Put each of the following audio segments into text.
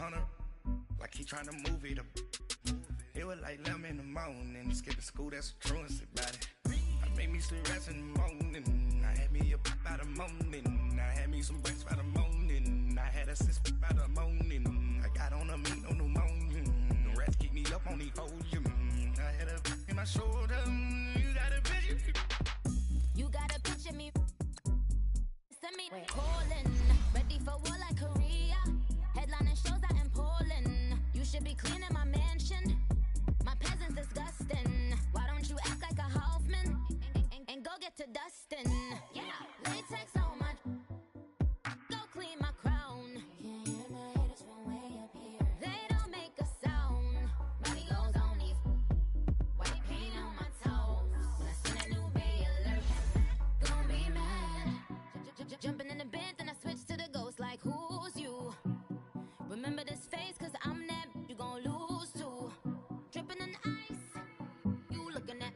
100, like he trying to move it up. It was like 11 in the morning, skipping school, that's the truancy about it. I made me some rest in the morning, I had me a pop by the morning, I had me some breaks by the morning, I had a six by the morning, I got on a meat, no pneumonia, the rats keep me up on the folium, I had a in my shoulder, you got a picture. You got a picture me, send me calling, ready for war like Korea, headlining shows out in Poland, you should be cleaning my mansion. My peasants disgusting. Why don't you act like a Hoffman and go get to dustin'? Yeah, latex on my. Go clean my crown. Can't hear my haters from way up here. They don't make a sound. Money goes on these. White paint on my toes. When I send a new bay alert, gonna be mad. Jumping in the bed, then I switch to the ghost. Like who's you? Remember this face, 'cause I'm that you gon' lose to. Dripping in ice, you looking at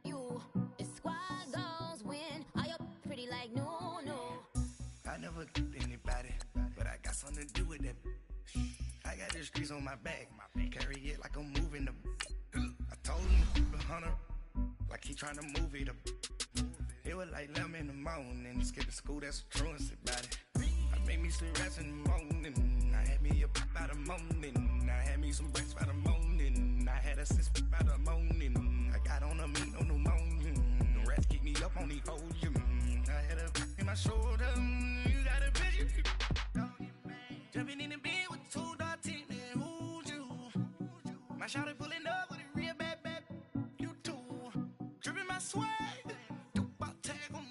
you. It's squad goals win. Are you pretty like no? I never get anybody, but I got something to do with that. I got the streets on my back, carry it like I'm moving the. I told him to keep 100, like he trying to move it up. It was like 11 in the morning, skipping school, that's the truancy about it. I made me some rest in the morning, I had me a pop by the morning, I had me some breaks by the morning, I had a six by the morning, I got on a meat, no pneumonia, the rats keep me up on the folium, I had a in my shoulder, you got a picture. Jumping in the bed with two dark teeth, and who's you? My shawty pulling up with a real bad, you too. Dripping my swag, do my tag on,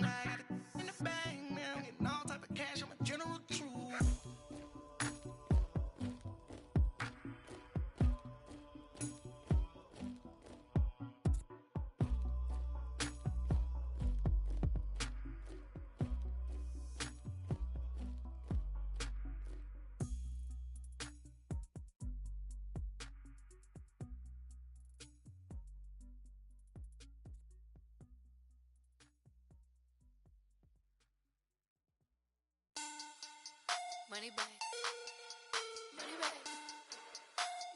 I got it in the bag now, getting all type of cash, I'm a general true. Money back. Money back.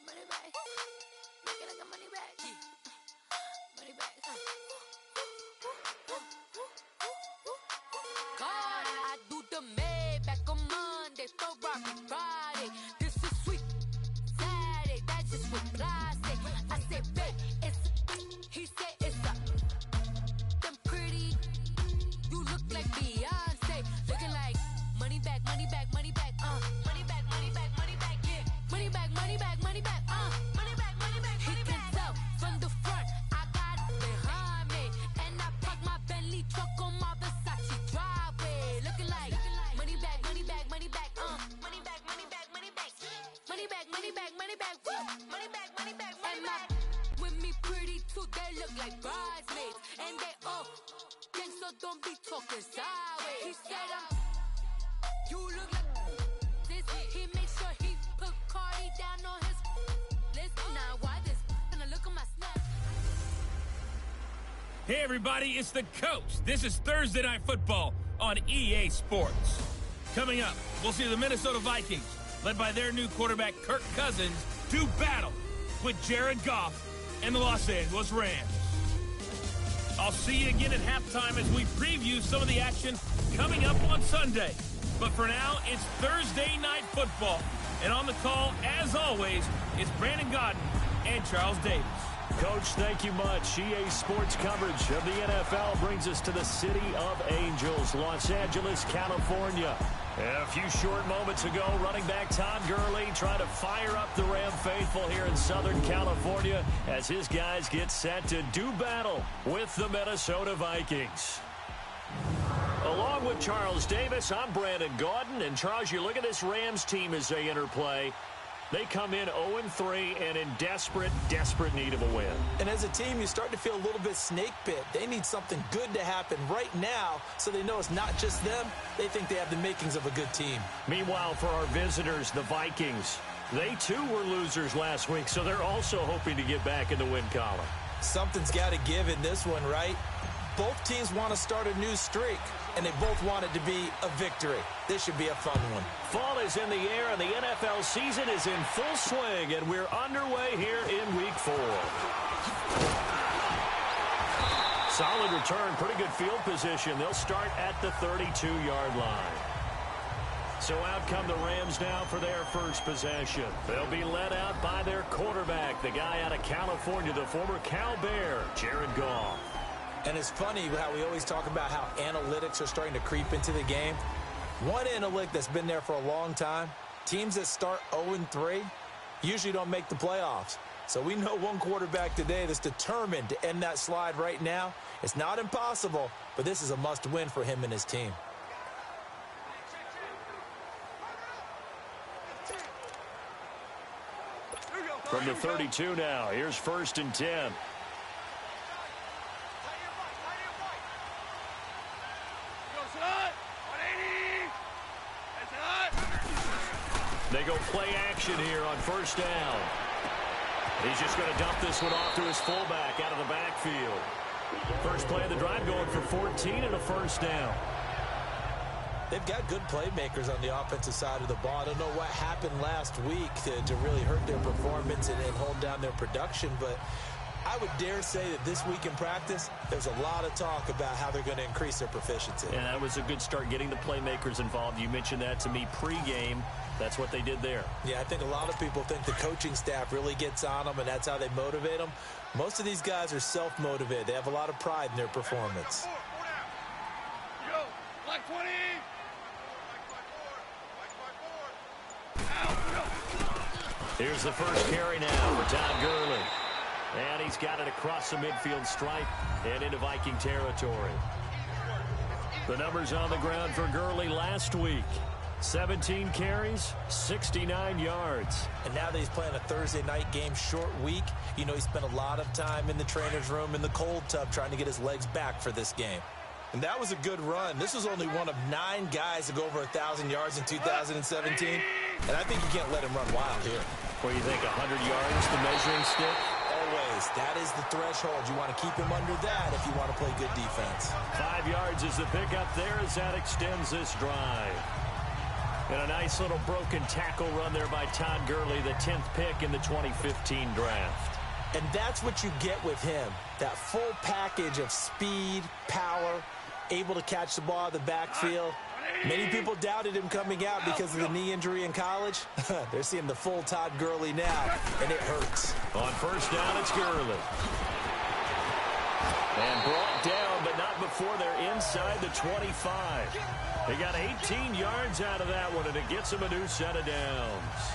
Money back. Make it like a money back. Money back. God, I do the Maybach on Monday, Ferrari Friday. This is sweet Saturday, that's just what I say. I say, babe, it's he said it's a them pretty. You look like Beyonce, looking like money back, money back, money back, money back, money back, money back, yeah. Money back, money back, money back, money back, money back, money back. He can tell from the front, I got it behind me, and I park my Bentley truck on my Versace driveway, looking like money back, money back, money back, money back, money back, money back, money back, money back, money back, woo, money back, money back, money back. With me pretty too, they look like bridesmaids, and they all gang, so don't be talking sideways. He said you look like this. He makes sure he put Cardi down on his list. Now why this? Gonna look at my snap. Hey everybody, it's the coach. This is Thursday Night Football on EA Sports. Coming up, we'll see the Minnesota Vikings, led by their new quarterback Kirk Cousins, do battle with Jared Goff and the Los Angeles Rams. I'll see you again at halftime as we preview some of the action coming up on Sunday. But for now, it's Thursday Night Football. And on the call, as always, is Brandon Gaudin and Charles Davis. Coach, thank you much. EA Sports coverage of the NFL brings us to the City of Angels, Los Angeles, California. A few short moments ago, running back Todd Gurley trying to fire up the Ram faithful here in Southern California as his guys get set to do battle with the Minnesota Vikings. Along with Charles Davis, I'm Brandon Gaudin. And Charles, you look at this Rams team as they interplay. They come in 0-3 and in desperate need of a win. And as a team, you start to feel a little bit snake bit. They need something good to happen right now so they know it's not just them. They think they have the makings of a good team. Meanwhile, for our visitors, the Vikings, they too were losers last week, so they're also hoping to get back in the win column. Something's got to give in this one, right? Both teams want to start a new streak, and they both want it to be a victory. This should be a fun one. Fall is in the air, and the NFL season is in full swing, and we're underway here in Week 4. Solid return, pretty good field position. They'll start at the 32-yard line. So out come the Rams now for their first possession. They'll be led out by their quarterback, the guy out of California, the former Cal Bear, Jared Goff. And it's funny how we always talk about how analytics are starting to creep into the game. One analytic that's been there for a long time, teams that start 0-3 usually don't make the playoffs. So we know one quarterback today that's determined to end that slide right now. It's not impossible, but this is a must-win for him and his team. From the 32 now, here's 1st and 10. They go play action here on 1st down. He's just going to dump this one off to his fullback out of the backfield. First play of the drive going for 14 and a 1st down. They've got good playmakers on the offensive side of the ball. I don't know what happened last week to really hurt their performance and hold down their production, but I would dare say that this week in practice, there's a lot of talk about how they're going to increase their proficiency. And that was a good start, getting the playmakers involved. You mentioned that to me pregame. That's what they did there. Yeah, I think a lot of people think the coaching staff really gets on them, and that's how they motivate them. Most of these guys are self-motivated. They have a lot of pride in their performance. Here's the first carry now for Todd Gurley. And he's got it across the midfield stripe and into Viking territory. The numbers on the ground for Gurley last week. 17 carries, 69 yards. And now that he's playing a Thursday night game, short week, you know he spent a lot of time in the trainer's room in the cold tub trying to get his legs back for this game. And that was a good run. This was only one of 9 guys to go over 1,000 yards in 2017. And I think you can't let him run wild here. What do you think, 100 yards, the measuring stick? Always. That is the threshold. You want to keep him under that if you want to play good defense. 5 yards is the pickup there as that extends this drive. And a nice little broken tackle run there by Todd Gurley, the 10th pick in the 2015 draft. And that's what you get with him, that full package of speed, power, able to catch the ball out of the backfield. Many people doubted him coming out because of the knee injury in college. They're seeing the full Todd Gurley now, and it hurts. On 1st down, it's Gurley. And brought down, but not before they're inside the 25. They got 18 yards out of that one, and it gets him a new set of downs.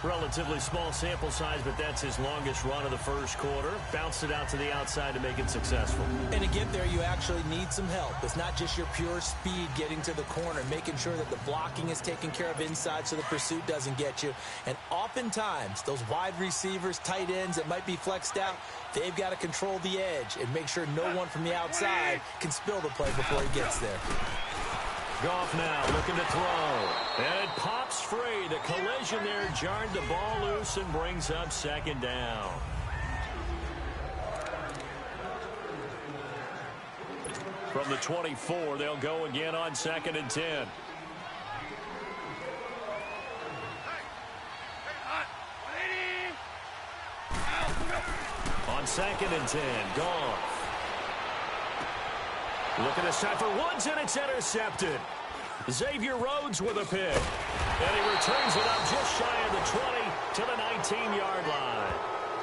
Relatively small sample size, but that's his longest run of the first quarter. Bounced it out to the outside to make it successful. And to get there, you actually need some help. It's not just your pure speed getting to the corner, making sure that the blocking is taken care of inside so the pursuit doesn't get you. And oftentimes, those wide receivers, tight ends that might be flexed out, they've got to control the edge and make sure no one from the outside can spill the play before he gets there. Goff now looking to throw. And it pops free. The collision there jarred the ball loose and brings up 2nd down. From the 24, they'll go again on 2nd and 10. On 2nd and 10, Goff. Looking to set for Woods, and it's intercepted. Xavier Rhodes with a pick. And he returns it up just shy of the 20 to the 19-yard line.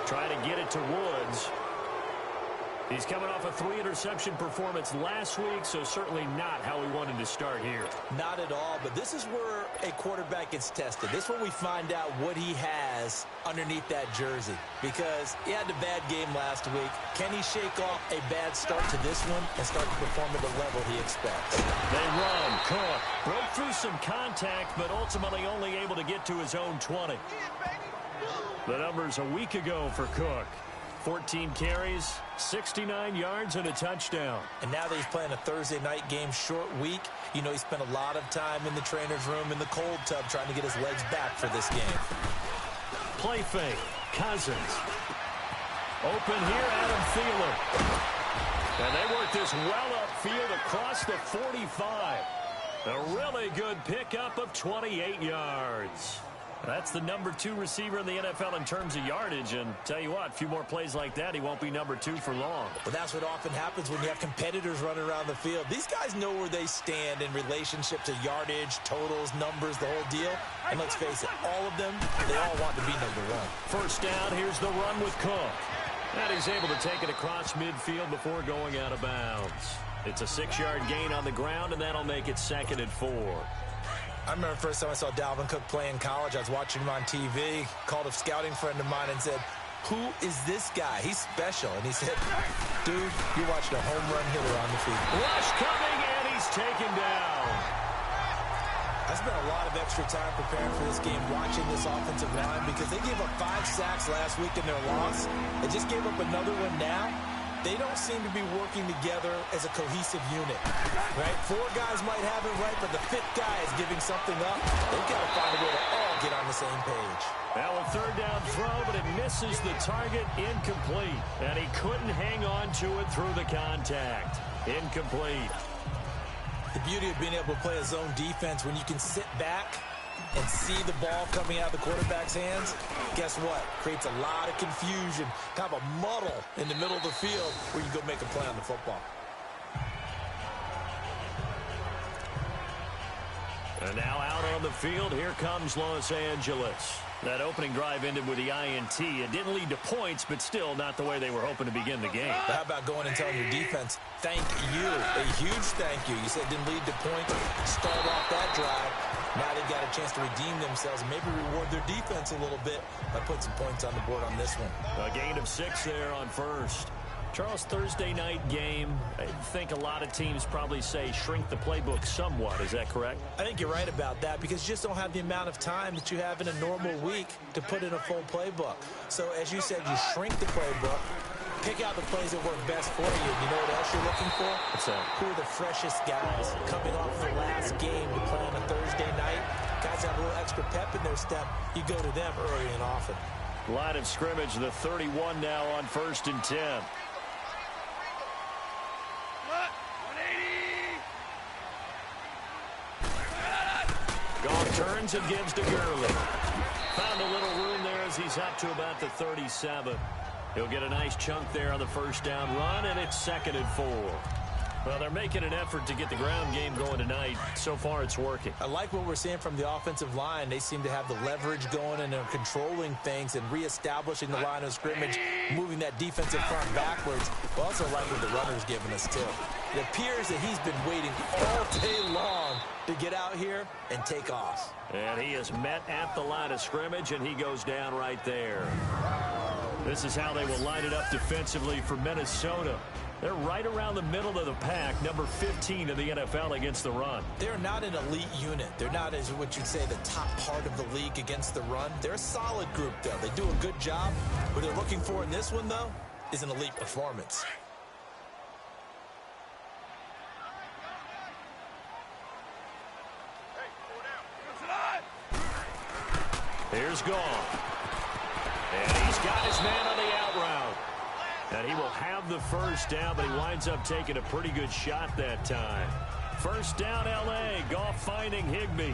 Trying to get it to Woods. He's coming off a 3-interception performance last week, so certainly not how we wanted to start here. Not at all, but this is where a quarterback gets tested. This is where we find out what he has underneath that jersey. Because he had a bad game last week. Can he shake off a bad start to this one and start to perform at the level he expects? They run. Cook broke through some contact, but ultimately only able to get to his own 20. The numbers a week ago for Cook. 14 carries, 69 yards, and a touchdown. And now that he's playing a Thursday night game, short week, you know he spent a lot of time in the trainer's room in the cold tub trying to get his legs back for this game. Play fake. Cousins. Open here, Adam Thielen. And they work this well field across the 45. A really good pickup of 28 yards. That's the number 2 receiver in the NFL in terms of yardage. And tell you what, a few more plays like that, he won't be number 2 for long. But that's what often happens when you have competitors running around the field. These guys know where they stand in relationship to yardage, totals, numbers, the whole deal. And let's face it, all of them, they all want to be number 1. First down, here's the run with Cook. And he's able to take it across midfield before going out of bounds. It's a 6-yard gain on the ground, and that'll make it 2nd and 4. I remember the first time I saw Dalvin Cook play in college. I was watching him on TV, called a scouting friend of mine and said, "Who is this guy? He's special." And he said, "Dude, you're watching a home run hitter on the field." Rush coming, and he's taken down. I spent a lot of extra time preparing for this game, watching this offensive line, because they gave up 5 sacks last week in their loss. They just gave up another one now. They don't seem to be working together as a cohesive unit, right? 4 guys might have it right, but the 5th guy is giving something up. They've got to find a way to all get on the same page. Now a 3rd down throw, but it misses the target, incomplete. And he couldn't hang on to it through the contact. Incomplete. The beauty of being able to play a zone defense when you can sit back and see the ball coming out of the quarterback's hands, guess what? Creates a lot of confusion, kind of a muddle in the middle of the field where you go make a play on the football. And now out on the field, here comes Los Angeles. That opening drive ended with the INT. It didn't lead to points, but still not the way they were hoping to begin the game. But how about going and telling your defense, thank you, a huge thank you. You said it didn't lead to points, start off that drive. Now they've got a chance to redeem themselves and maybe reward their defense a little bit by putting some points on the board on this one. A gain of 6 there on first. Charles, Thursday night game, I think a lot of teams probably say shrink the playbook somewhat. Is that correct? I think you're right about that because you just don't have the amount of time that you have in a normal week to put in a full playbook. So as you said, you shrink the playbook, pick out the plays that work best for you. You know what else you're looking for? What's that? Who are the freshest guys coming off the last game to play on a Thursday night? Guys have a little extra pep in their step. You go to them early and often. Line of scrimmage, the 31 now on 1st and 10. Goff turns and gives to Gurley. Found a little room there as he's up to about the 37. He'll get a nice chunk there on the first down run, and it's 2nd and 4. Well, they're making an effort to get the ground game going tonight. So far, it's working. I like what we're seeing from the offensive line. They seem to have the leverage going, and they're controlling things and reestablishing the line of scrimmage, moving that defensive front backwards. I also like what the runner's giving us, too. It appears that he's been waiting all day long to get out here and take off. And he is met at the line of scrimmage, and he goes down right there. This is how they will line it up defensively for Minnesota. They're right around the middle of the pack, number 15 in the NFL against the run. They're not an elite unit. They're not, as what you'd say, the top part of the league against the run. They're a solid group, though. They do a good job. What they're looking for in this one, though, is an elite performance. Here's Goff. And he's got his man on the out route. And he will have the first down, but he winds up taking a pretty good shot that time. First down, L.A. Goff finding Higbee.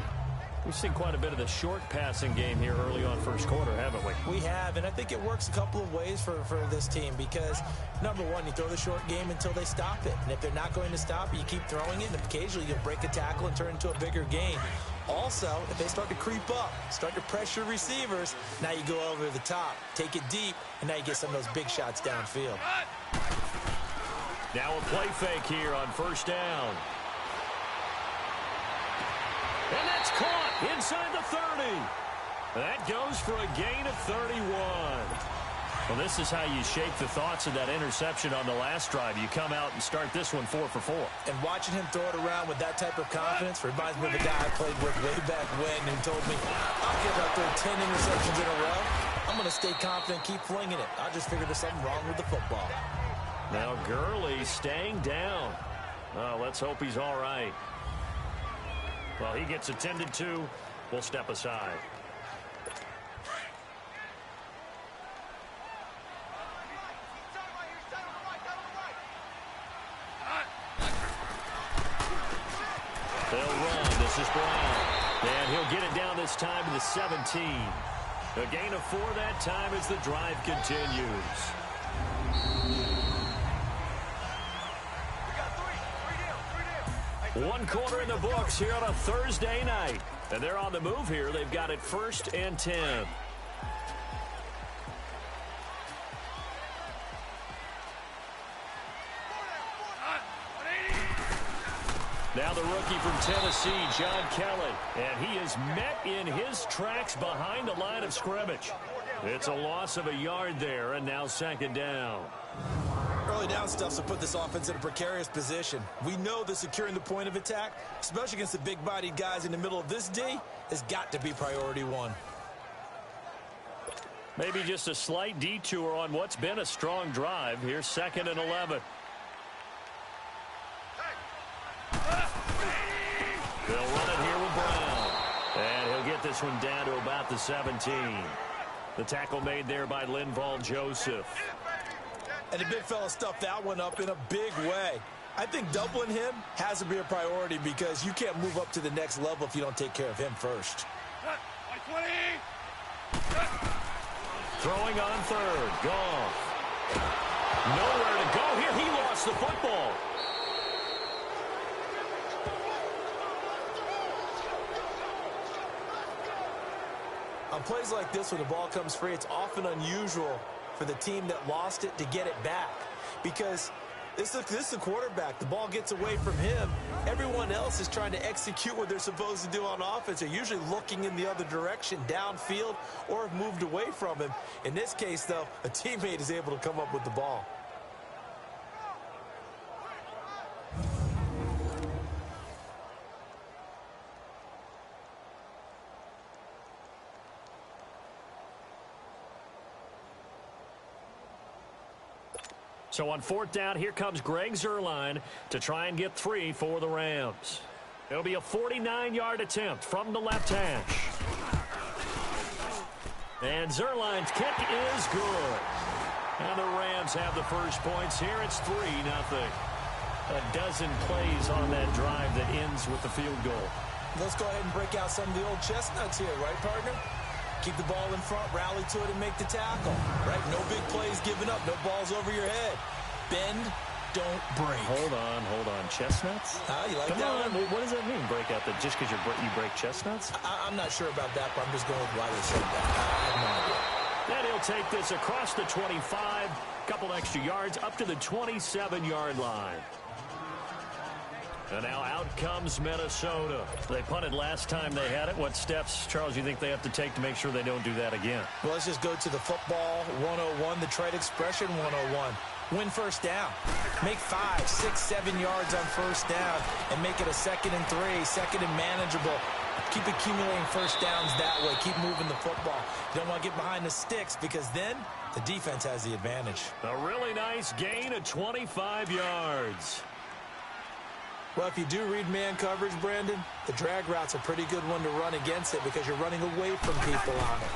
We've seen quite a bit of the short passing game here early on first quarter, haven't we? We have, and I think it works a couple of ways for this team because, number one, you throw the short game until they stop it. And if they're not going to stop it, you keep throwing it, and occasionally you'll break a tackle and turn it into a bigger gain. Also, if they start to creep up, start to pressure receivers, now you go over the top, take it deep, and now you get some of those big shots downfield. Now a play fake here on first down. And that's caught inside the 30. That goes for a gain of 31. Well, this is how you shape the thoughts of that interception on the last drive. You come out and start this one 4 for 4. And watching him throw it around with that type of confidence reminds me of a guy I played with way back when who told me, I'll give out there 10 interceptions in a row. I'm going to stay confident, keep flinging it. I just figured there's something wrong with the football. Now Gurley staying down. Oh, let's hope he's all right. Well, he gets attended to. We'll step aside. They'll run. This is Brown. And he'll get it down this time to the 17. A gain of 4 that time as the drive continues. One quarter in the books here on a Thursday night. And they're on the move here. They've got it 1st and 10. Now the rookie from Tennessee, John Kelly. And he is met in his tracks behind the line of scrimmage. It's a loss of a yard there, and now 2nd down. Early down stuff to put this offense in a precarious position. We know that securing the point of attack, especially against the big-bodied guys in the middle of this D, has got to be priority 1. Maybe just a slight detour on what's been a strong drive. Here's 2nd and 11. They'll run it here with Brown. And he'll get this one down to about the 17. The tackle made there by Linval Joseph. And the big fella stuffed that one up in a big way. I think doubling him has to be a priority because you can't move up to the next level if you don't take care of him first. Throwing on 3rd. Goff. Nowhere to go here. He lost the football. On plays like this, when the ball comes free, it's often unusual for the team that lost it to get it back. Because this is the quarterback. The ball gets away from him. Everyone else is trying to execute what they're supposed to do on offense. They're usually looking in the other direction, downfield, or have moved away from him. In this case, though, a teammate is able to come up with the ball. So on 4th down, here comes Greg Zuerlein to try and get 3 for the Rams. It'll be a 49-yard attempt from the left hash. And Zuerlein's kick is good. And the Rams have the first points here. It's 3-0. A dozen plays on that drive that ends with the field goal. Let's go ahead and break out some of the old chestnuts here, right, partner? Keep the ball in front, rally to it, and make the tackle. Right? No big plays given up. No balls over your head. Bend, don't break. Hold on. Chestnuts? You like Come that on. one? What does that mean, break out? Just because you break chestnuts? I'm not sure about that, but I'm just going with why they said that. I have no idea. Then he'll take this across the 25, couple extra yards, up to the 27-yard line. And now out comes Minnesota. They punted last time they had it. What steps, Charles, you think they have to take to make sure they don't do that again? Well, let's just go to the football 101, the trade expression 101. Win 1st down. Make 5, 6, 7 yards on 1st down and make it a 2nd and 3, 2nd and manageable. Keep accumulating 1st downs that way. Keep moving the football. You don't want to get behind the sticks because then the defense has the advantage. A really nice gain of 25 yards. Well, if you do read man coverage, Brandon, the drag route's a pretty good one to run against it because you're running away from people on it.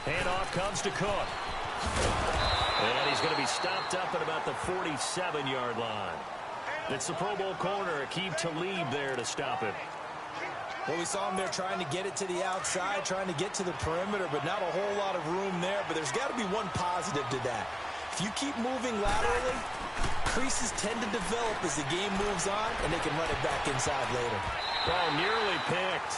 Handoff comes to Cook. And he's going to be stopped up at about the 47-yard line. It's the Pro Bowl corner, Aqib Talib there to stop it. Well, we saw him there trying to get it to the outside, trying to get to the perimeter, but not a whole lot of room there. But there's got to be one positive to that. If you keep moving laterally, creases tend to develop as the game moves on, and they can run it back inside later. Well, nearly picked.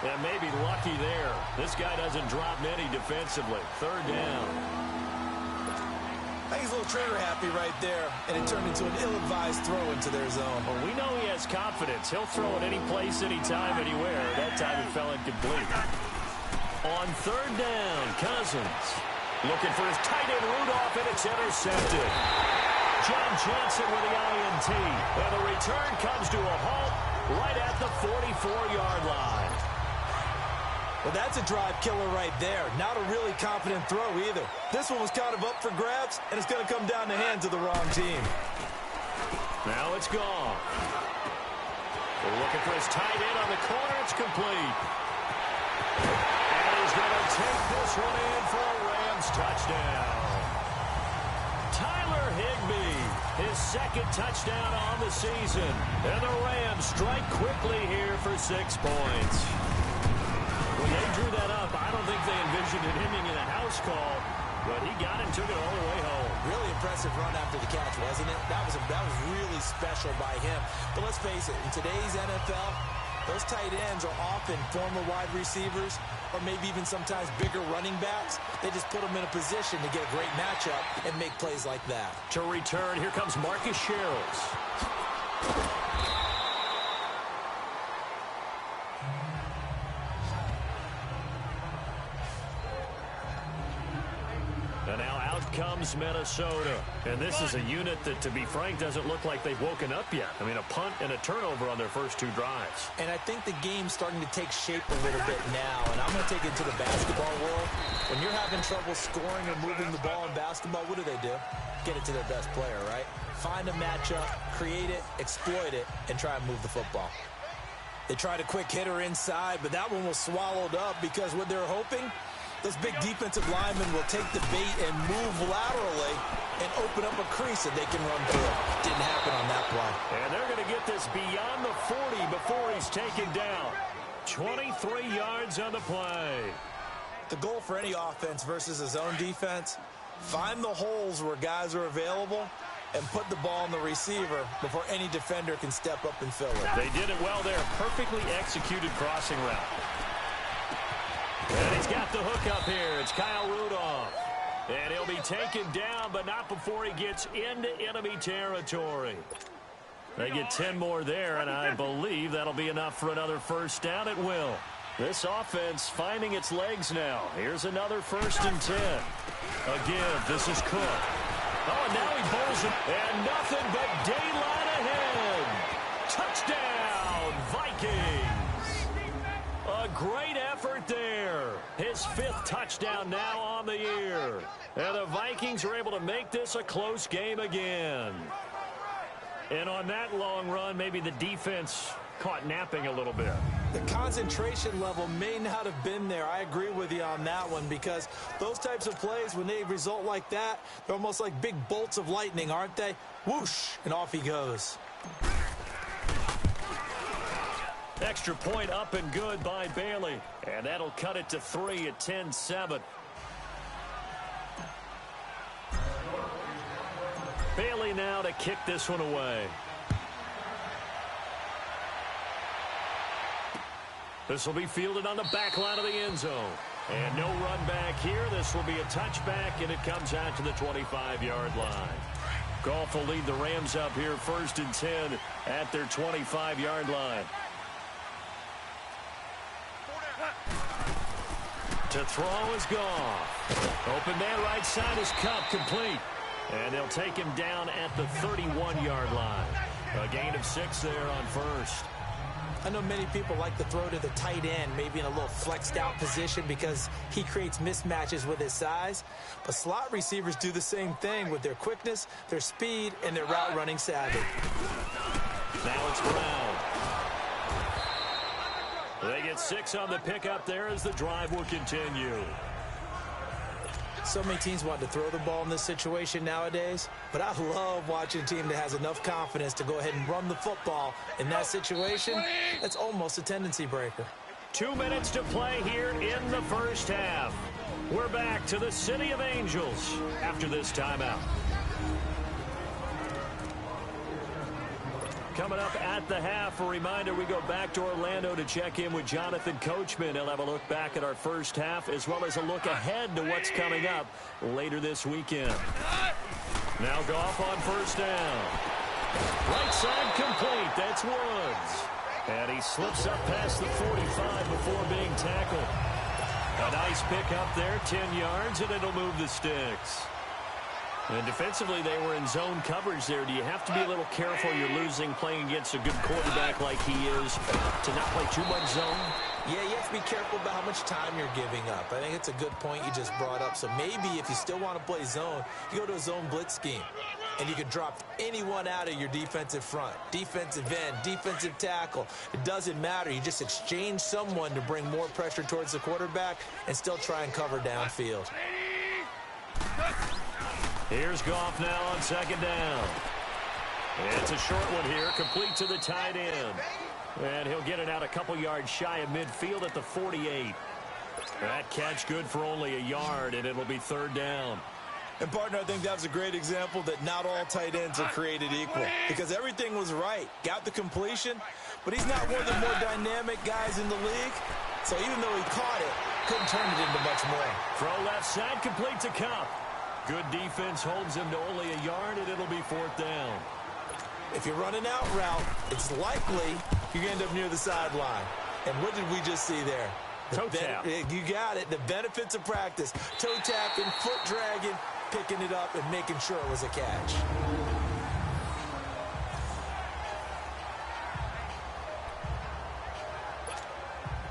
And maybe lucky there. This guy doesn't drop many defensively. 3rd down. I think he's a little trigger happy right there, and it turned into an ill-advised throw into their zone. Well, we know he has confidence. He'll throw it any place, anytime, anywhere. That time it fell incomplete. On 3rd down, Cousins looking for his tight end Rudolph, and it's intercepted. John Johnson with the INT, and the return comes to a halt right at the 44-yard line. Well, that's a drive killer right there. Not a really confident throw either. This one was kind of up for grabs, and it's going to come down the hands of the wrong team. Now it's gone. They're looking for his tight end on the corner. It's complete. And he's going to take this one in for a Rams touchdown. Tyler Higbee, his second touchdown on the season. And the Rams strike quickly here for 6 points. When they drew that up, I don't think they envisioned it ending in a house call, but he got it and took it all the way home. Really impressive run after the catch, wasn't it? That was really special by him. But let's face it, in today's NFL, those tight ends are often former wide receivers or maybe even sometimes bigger running backs. They just put them in a position to get a great matchup and make plays like that. To return, here comes Marcus Sherrills. And now out comes Minnesota. And this is a unit that, to be frank, doesn't look like they've woken up yet. I mean, a punt and a turnover on their first 2 drives. And I think the game's starting to take shape a little bit now. And I'm going to take it to the basketball world. When you're having trouble scoring or moving the ball in basketball, what do? Get it to their best player, right? Find a matchup, create it, exploit it, and try and move the football. They tried a quick hitter inside, but that one was swallowed up because what they're hoping, those big defensive linemen will take the bait and move laterally and open up a crease that they can run through. Didn't happen on that play. And they're going to get this beyond the 40 before he's taken down. 23 yards on the play. The goal for any offense versus a zone defense, find the holes where guys are available and put the ball on the receiver before any defender can step up and fill it. They did it well there. Perfectly executed crossing route. And he's got the hook up here. It's Kyle Rudolph. And he'll be taken down, but not before he gets into enemy territory. They get 10 more there, and I believe that'll be enough for another first down. It will. This offense finding its legs now. Here's another 1st and 10. Again, this is Cook. Oh, and now he bowls it. And nothing but daylight ahead. Touchdown, Vikings. A great effort there. His 5th touchdown now on the year. And the Vikings are able to make this a close game again. And on that long run, maybe the defense caught napping a little bit. The concentration level may not have been there. I agree with you on that one because those types of plays, when they result like that, they're almost like big bolts of lightning, aren't they? Whoosh, and off he goes. Extra point up and good by Bailey. And that'll cut it to 3 at 10-7. Bailey now to kick this one away. This will be fielded on the back line of the end zone. And no run back here. This will be a touchback, and it comes out to the 25-yard line. Goff will lead the Rams up here 1st and 10 at their 25-yard line. To throw is Goff. Open man right side is Cup, complete. And they'll take him down at the 31-yard line. A gain of 6 there on 1st. I know many people like to throw to the tight end, maybe in a little flexed out position because he creates mismatches with his size. But slot receivers do the same thing with their quickness, their speed, and their route running savvy. Now it's Brown. They get 6 on the pickup there as the drive will continue. So many teams want to throw the ball in this situation nowadays, but I love watching a team that has enough confidence to go ahead and run the football in that situation. That's almost a tendency breaker. 2 minutes to play here in the first half. We're back to the City of Angels after this timeout. Coming up at the half, a reminder, we go back to Orlando to check in with Jonathan Coachman. He'll have a look back at our first half as well as a look ahead to what's coming up later this weekend. Now Goff on 1st down. Right side complete. That's Woods. And he slips up past the 45 before being tackled. A nice pick up there, 10 yards, and it'll move the sticks. And defensively, they were in zone coverage there. Do you have to be a little careful? You're losing playing against a good quarterback like he is to not play too much zone? Yeah, you have to be careful about how much time you're giving up. I think it's a good point you just brought up. So maybe if you still want to play zone, you go to a zone blitz scheme. And you can drop anyone out of your defensive front. Defensive end, defensive tackle. It doesn't matter. You just exchange someone to bring more pressure towards the quarterback and still try and cover downfield. Here's Goff now on second down. It's a short one here, complete to the tight end. And he'll get it out a couple yards shy of midfield at the 48. That catch good for only a yard, and it'll be third down. And, partner, I think that was a great example that not all tight ends are created equal because everything was right. Got the completion, but he's not one of the more dynamic guys in the league. So even though he caught it, couldn't turn it into much more. Throw left side, complete to Cup. Good defense holds him to only a yard, and it'll be fourth down. If you're running out route, it's likely you end up near the sideline. And what did we just see there? Toe tap. You got it. The benefits of practice. Toe tapping, foot dragging, picking it up, and making sure it was a catch.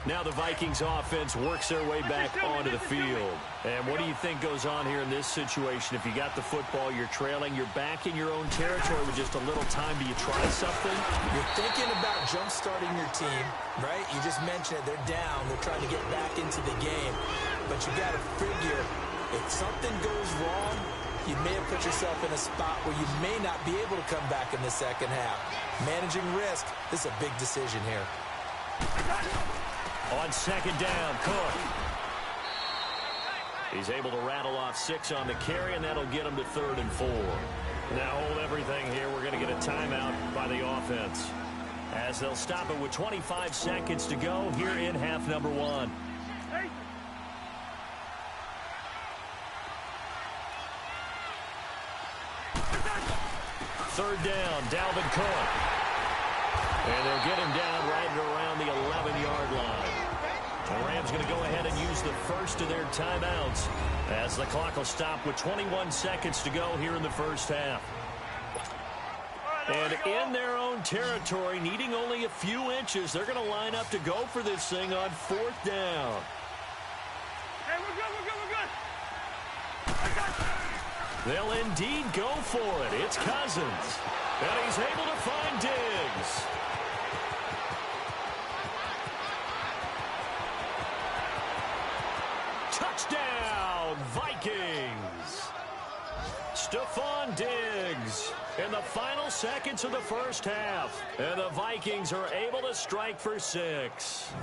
Now the Vikings offense works their way back onto the field. And what do you think goes on here in this situation? If you got the football, you're trailing, you're back in your own territory with just a little time. Do you try something? You're thinking about jump-starting your team, right? You just mentioned it. They're down. They're trying to get back into the game. But you got to figure if something goes wrong, you may have put yourself in a spot where you may not be able to come back in the second half. Managing risk, this is a big decision here. On second down, Cook. He's able to rattle off 6 on the carry, and that'll get him to 3rd and 4. Now hold everything here. We're going to get a timeout by the offense, as they'll stop it with 25 seconds to go here in half number 1. Third down, Dalvin Cook. And they'll get him down right around the 11-yard line. The Rams going to go ahead and use the first of their timeouts as the clock will stop with 21 seconds to go here in the first half. And in their own territory, needing only a few inches, they're going to line up to go for this thing on 4th down. Hey, we're good. They'll indeed go for it. It's Cousins. And he's able to find Diggs. Touchdown, Vikings. Stephon Diggs in the final seconds of the first half. And the Vikings are able to strike for 6.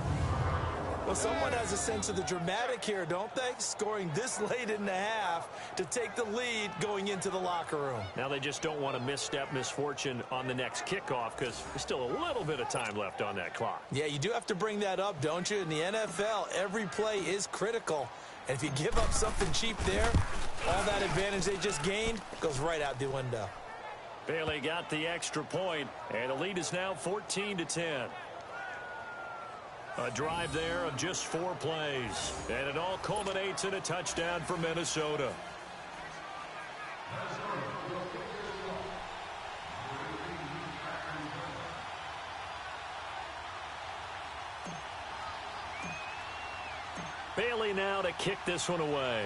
Well, someone has a sense of the dramatic here, don't they? Scoring this late in the half to take the lead going into the locker room. Now they just don't want to misstep misfortune on the next kickoff because there's still a little bit of time left on that clock. Yeah, you do have to bring that up, don't you? In the NFL, every play is critical. And if you give up something cheap there, all that advantage they just gained goes right out the window. Bailey got the extra point, and the lead is now 14-10. A drive there of just 4 plays, and it all culminates in a touchdown for Minnesota. Bailey now to kick this one away.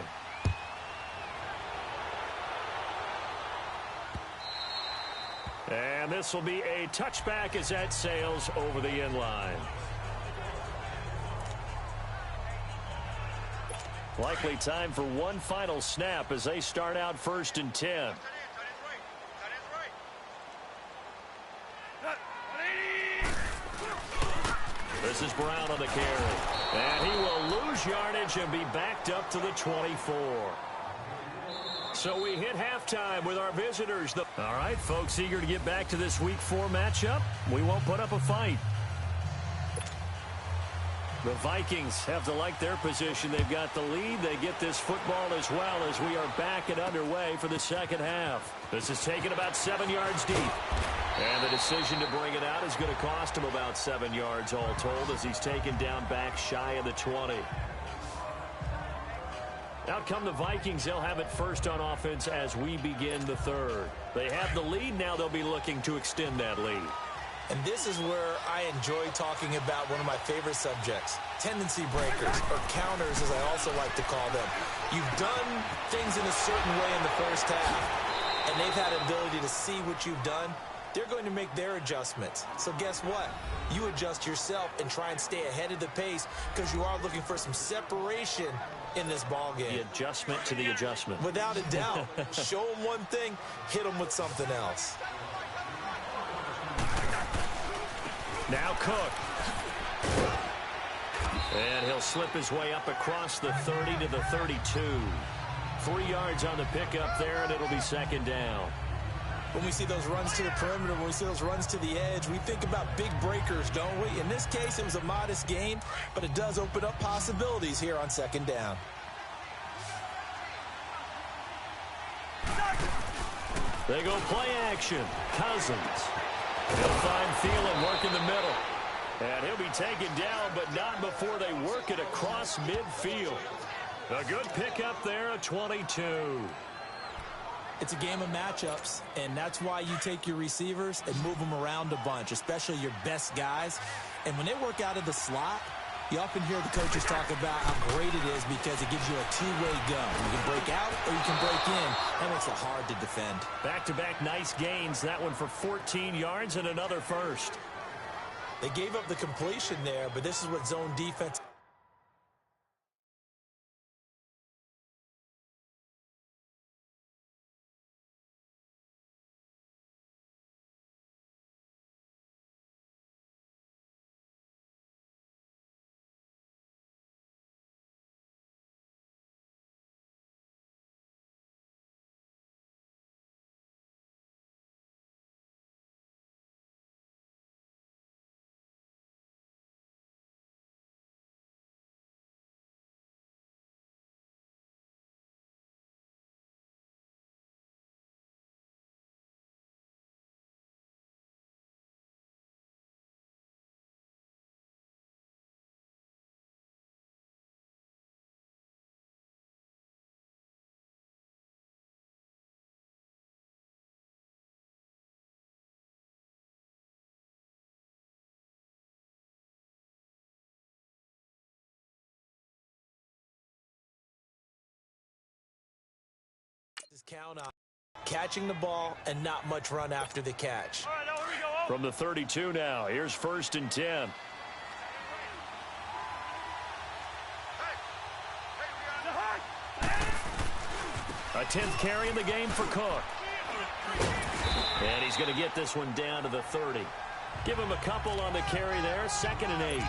And this will be a touchback as that sails over the end line. Likely time for one final snap as they start out 1st and 10. This is Brown on the carry. And he will lose yardage and be backed up to the 24. So we hit halftime with our visitors. All right, folks, eager to get back to this Week 4 matchup. We won't put up a fight. The Vikings have to like their position. They've got the lead. They get this football as well as we are back and underway for the second half. This is taken about 7 yards deep. And the decision to bring it out is going to cost him about 7 yards all told as he's taken down back shy of the 20. Out come the Vikings. They'll have it first on offense as we begin the third. They have the lead. Now they'll be looking to extend that lead. And this is where I enjoy talking about one of my favorite subjects, tendency breakers, or counters as I also like to call them. You've done things in a certain way in the first half, and they've had an ability to see what you've done they're going to make their adjustments. So guess what? You adjust yourself and try and stay ahead of the pace because you are looking for some separation in this ball game. The adjustment to the adjustment. Without a doubt. Show them one thing, hit them with something else. Now Cook. And he'll slip his way up across the 30 to the 32. 3 yards on the pickup there, and it'll be second down. When we see those runs to the perimeter, when we see those runs to the edge, we think about big breakers, don't we? In this case, it was a modest gain, but it does open up possibilities here on second down. They go play action. Cousins. He'll find Thielen work in the middle. And he'll be taken down, but not before they work it across midfield. A good pickup there at 22. It's a game of matchups, and that's why you take your receivers and move them around a bunch, especially your best guys. And when they work out of the slot, you often hear the coaches talk about how great it is because it gives you a two-way go. You can break out or you can break in. That makes it hard to defend. Back-to-back nice gains. That one for 14 yards and another first. They gave up the completion there, but this is what zone defense... count on catching the ball and not much run after the catch. All right, now here we go. From the 32 now, here's 1st and 10. A 10th carry in the game for Cook. And he's going to get this one down to the 30. Give him a couple on the carry there, 2nd and 8.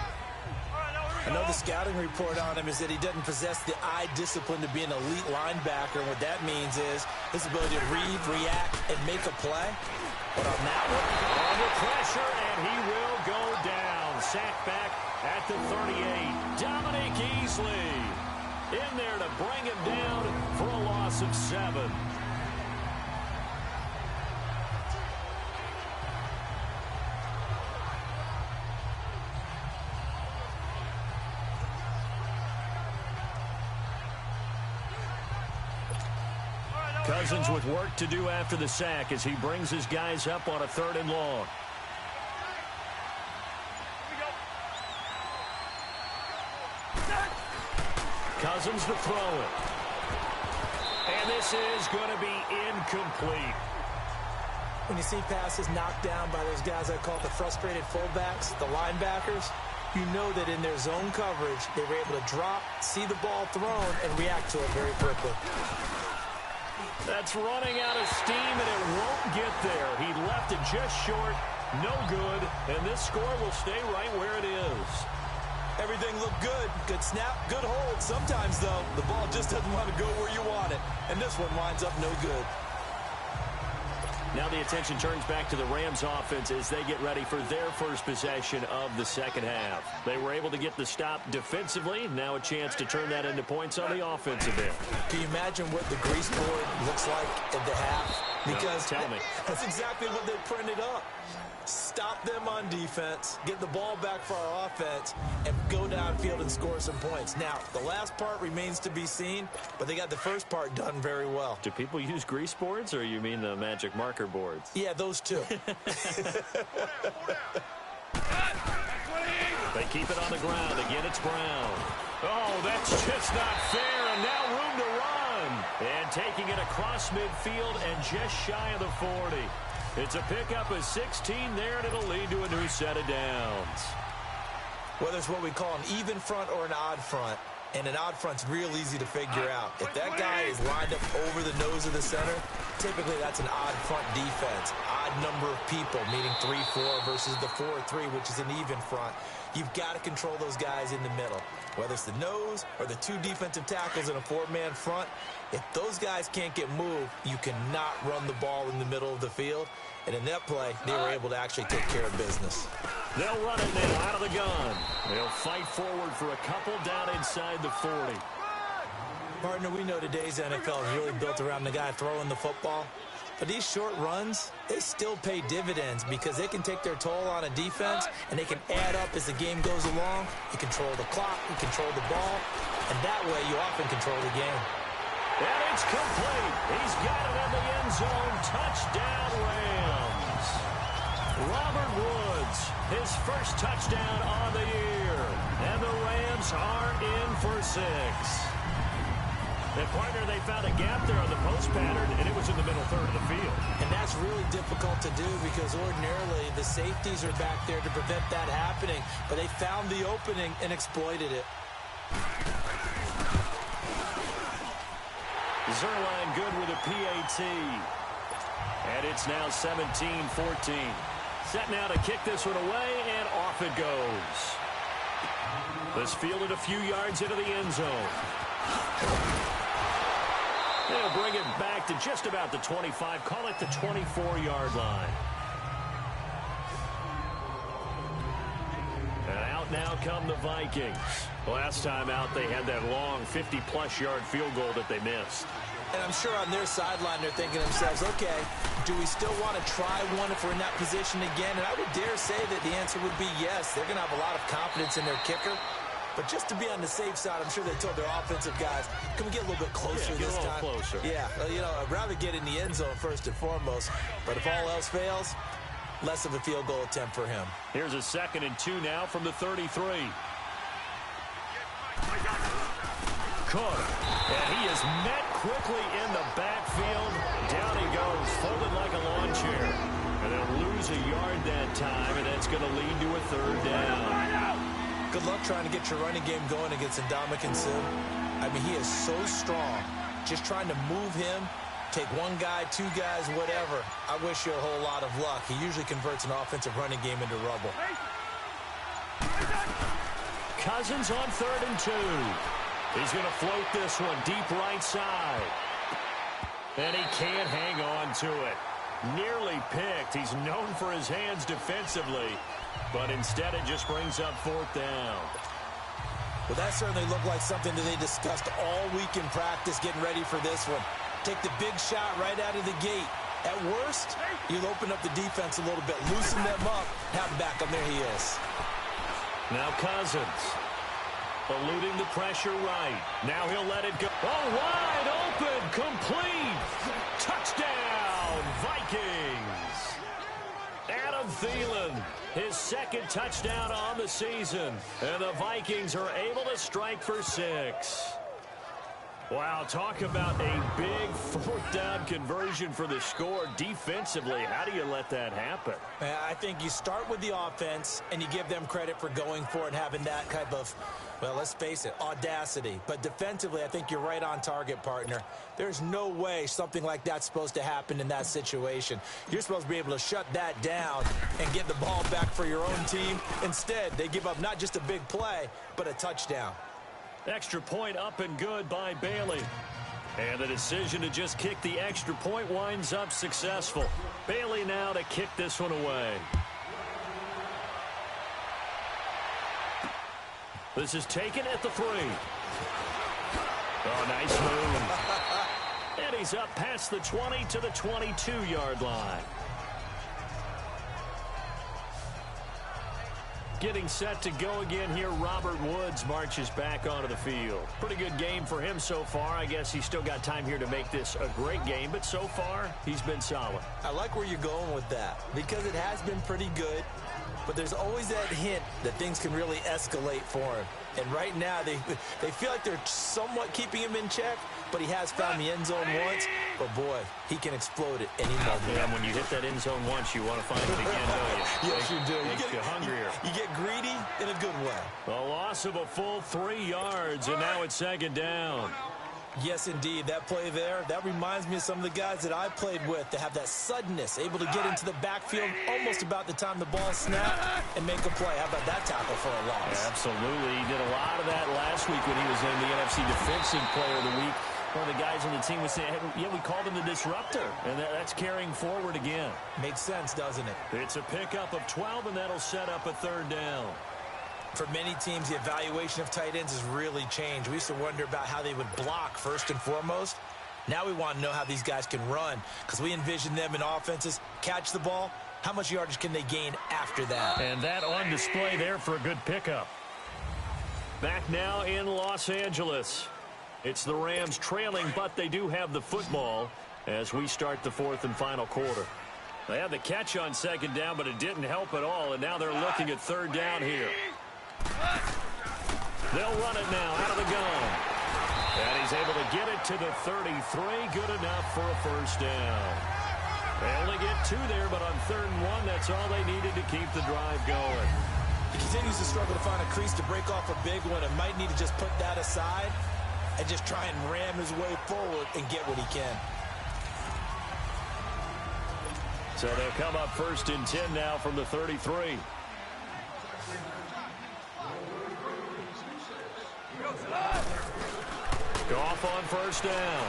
I know the scouting report on him is that he doesn't possess the eye discipline to be an elite linebacker. And what that means is his ability to read, react, and make a play. But on that one, under pressure, and he will go down. Sacked back at the 38. Dominic Easley in there to bring him down for a loss of 7. Cousins with work to do after the sack as he brings his guys up on a 3rd and long. Cousins to throw it. And this is going to be incomplete. When you see passes knocked down by those guys I call the frustrated fullbacks, the linebackers, you know that in their zone coverage, they were able to drop, see the ball thrown, and react to it very quickly. That's running out of steam, and it won't get there. He left it just short, no good, and this score will stay right where it is. Everything looked good. Good snap, good hold. Sometimes, though, the ball just doesn't want to go where you want it, and this one winds up no good. Now the attention turns back to the Rams offense as they get ready for their first possession of the second half. They were able to get the stop defensively. Now a chance to turn that into points on the offensive end. Can you imagine what the grease board looks like at the half? Because no, tell me. That's exactly what they printed up. Stop them on defense, get the ball back for our offense, and go downfield and score some points. Now, the last part remains to be seen, but they got the first part done very well. Do people use grease boards, or you mean the magic marker boards? Yeah, those two. They keep it on the ground. Again, it's Brown. Oh, that's just not fair, and now room to run. And taking it across midfield and just shy of the 40. It's a pickup of 16 there, and it'll lead to a new set of downs. Whether it's what we call an even front or an odd front, and an odd front's real easy to figure out. If that guy is lined up over the nose of the center, typically that's an odd front defense. Odd number of people, meaning 3-4 versus the 4-3, which is an even front. You've got to control those guys in the middle. Whether it's the nose or the two defensive tackles in a four-man front, if those guys can't get moved, you cannot run the ball in the middle of the field. And in that play, they were able to actually take care of business. They'll run it now out of the gun. They'll fight forward for a couple down inside the 40. Partner, we know today's NFL is really built around the guy throwing the football. But these short runs, they still pay dividends because they can take their toll on a defense and they can add up as the game goes along. You control the clock, you control the ball, and that way you often control the game. And it's complete. He's got it in the end zone. Touchdown, Rams. Robert Woods, his first touchdown on the year. And the Rams are in for 6. And partner, they found a gap there on the post pattern, and it was in the middle third of the field. And that's really difficult to do because ordinarily the safeties are back there to prevent that happening. But they found the opening and exploited it. Zerline good with a PAT. And it's now 17-14. Set now to kick this one away, and off it goes. This fielded a few yards into the end zone. They'll bring it back to just about the 25. Call it the 24-yard line. And out now come the Vikings. Last time out, they had that long 50-plus yard field goal that they missed. And I'm sure on their sideline they're thinking to themselves, okay, do we still want to try one if we're in that position again? And I would dare say that the answer would be yes. They're going to have a lot of confidence in their kicker. But just to be on the safe side, I'm sure they told their offensive guys, can we get a little bit closer this time? Get a little closer. Yeah, well, you know, I'd rather get in the end zone first and foremost. But if all else fails, less of a field goal attempt for him. Here's a 2nd and 2 now from the 33. Caught. And he is met quickly in the backfield. Down he goes, folded like a lawn chair. And they'll lose a yard that time, and that's going to lead to a 3rd down. Good luck trying to get your running game going against Ndamukong Suh. I mean, he is so strong. Just trying to move him, take one guy, two guys, whatever. I wish you a whole lot of luck. He usually converts an offensive running game into rubble. Cousins on 3rd and 2. He's going to float this one deep right side. And he can't hang on to it. Nearly picked. He's known for his hands defensively. But instead it just brings up 4th down. Well, that certainly looked like something that they discussed all week in practice getting ready for this one. Take the big shot right out of the gate. At worst, you'll open up the defense a little bit, loosen them up, have them back, and there he is. Now Cousins, eluding the pressure right. Now he'll let it go. Oh, wide open, complete. Touchdown, Vikings. Adam Thielen, his 2nd touchdown on the season. And the Vikings are able to strike for 6. Wow, talk about a big 4th down conversion for the score. Defensively, how do you let that happen? I think you start with the offense, and you give them credit for going for it and having that type of, well, let's face it, audacity. But defensively, I think you're right on target, partner. There's no way something like that's supposed to happen in that situation. You're supposed to be able to shut that down and get the ball back for your own team. Instead, they give up not just a big play, but a touchdown. Extra point up and good by Bailey. And the decision to just kick the extra point winds up successful. Bailey now to kick this one away. This is taken at the 3. Oh, nice move. And he's up past the 20 to the 22-yard line. Getting set to go again here, Robert Woods marches back onto the field. Pretty good game for him so far. I guess he's still got time here to make this a great game, but so far, he's been solid. I like where you're going with that because it has been pretty good. but there's always that hint that things can really escalate for him. And right now, they feel like they're somewhat keeping him in check, but he has found the end zone once. But, boy, he can explode at any moment. Yeah, and when you hit that end zone once, you want to find it again, don't you? Yes, you do. Makes you hungrier. You get greedy in a good way. A loss of a full 3 yards, and now it's second down. Yes, indeed. That play there, that reminds me of some of the guys that I played with that have that suddenness, able to get into the backfield almost about the time the ball snapped and make a play. How about that tackle for a loss? Yeah, absolutely. He did a lot of that last week when he was in the NFC Defensive Player of the Week. One of the guys on the team was saying, hey, yeah, we called him the disruptor, and that's carrying forward again. Makes sense, doesn't it? It's a pickup of 12, and that'll set up a third down. For many teams, the evaluation of tight ends has really changed. We used to wonder about how they would block first and foremost. Now we want to know how these guys can run, because we envision them in offenses catch the ball. How much yardage can they gain after that? And that on display there for a good pickup. Back now in Los Angeles. It's the Rams trailing, but they do have the football as we start the fourth and final quarter. They had the catch on second down, but it didn't help at all, and now they're looking at third down here. They'll run it now out of the gun. And he's able to get it to the 33. Good enough for a first down. They only get 2 there, but on 3rd and 1, that's all they needed to keep the drive going. He continues to struggle to find a crease to break off a big one and might need to just put that aside and just try and ram his way forward and get what he can. So they'll come up 1st and 10 now from the 33. Goff on first down.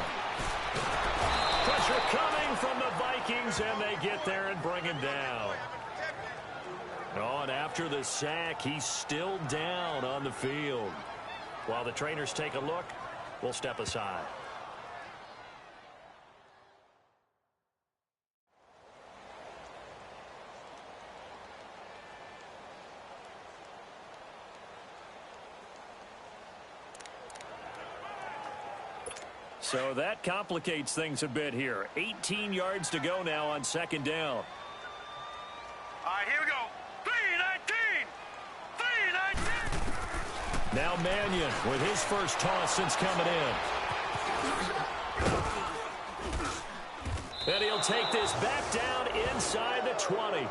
Pressure coming from the Vikings, and they get there and bring him down. Oh, and after the sack, he's still down on the field. While the trainers take a look, we'll step aside. So that complicates things a bit here. 18 yards to go now on second down. All right, here we go. 3-19. 3-19. Now Mannion with his first toss since coming in. And he'll take this back down inside the 20.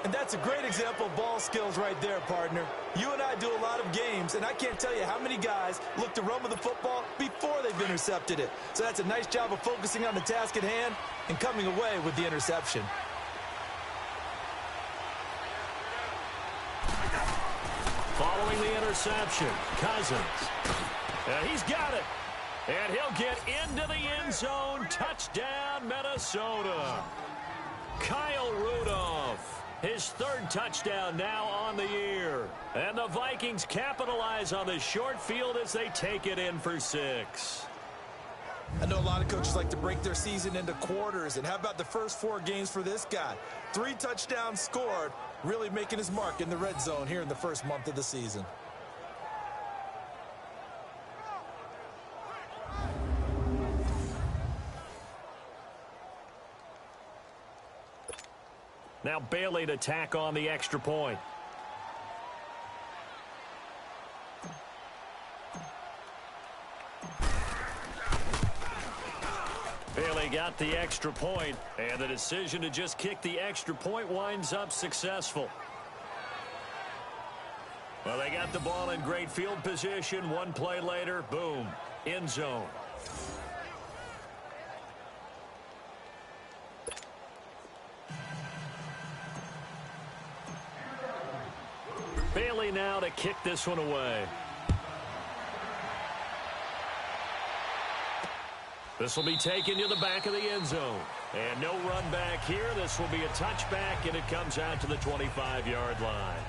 And that's a great example of ball skills right there, partner. You and I do a lot of games, and I can't tell you how many guys look to run with the football before they've intercepted it. So that's a nice job of focusing on the task at hand and coming away with the interception. Following the interception, Cousins. And he's got it. And he'll get into the end zone. Touchdown, Minnesota. Kyle Rudolph. His 3rd touchdown now on the year. And the Vikings capitalize on the short field as they take it in for 6. I know a lot of coaches like to break their season into quarters. And how about the first 4 games for this guy? 3 touchdowns scored, really making his mark in the red zone here in the first month of the season. Now Bailey to tack on the extra point. Bailey got the extra point, and the decision to just kick the extra point winds up successful. Well, they got the ball in great field position. 1 play later, boom, end zone. Bailey now to kick this one away. This will be taken to the back of the end zone. And no run back here. This will be a touchback, and it comes out to the 25-yard line.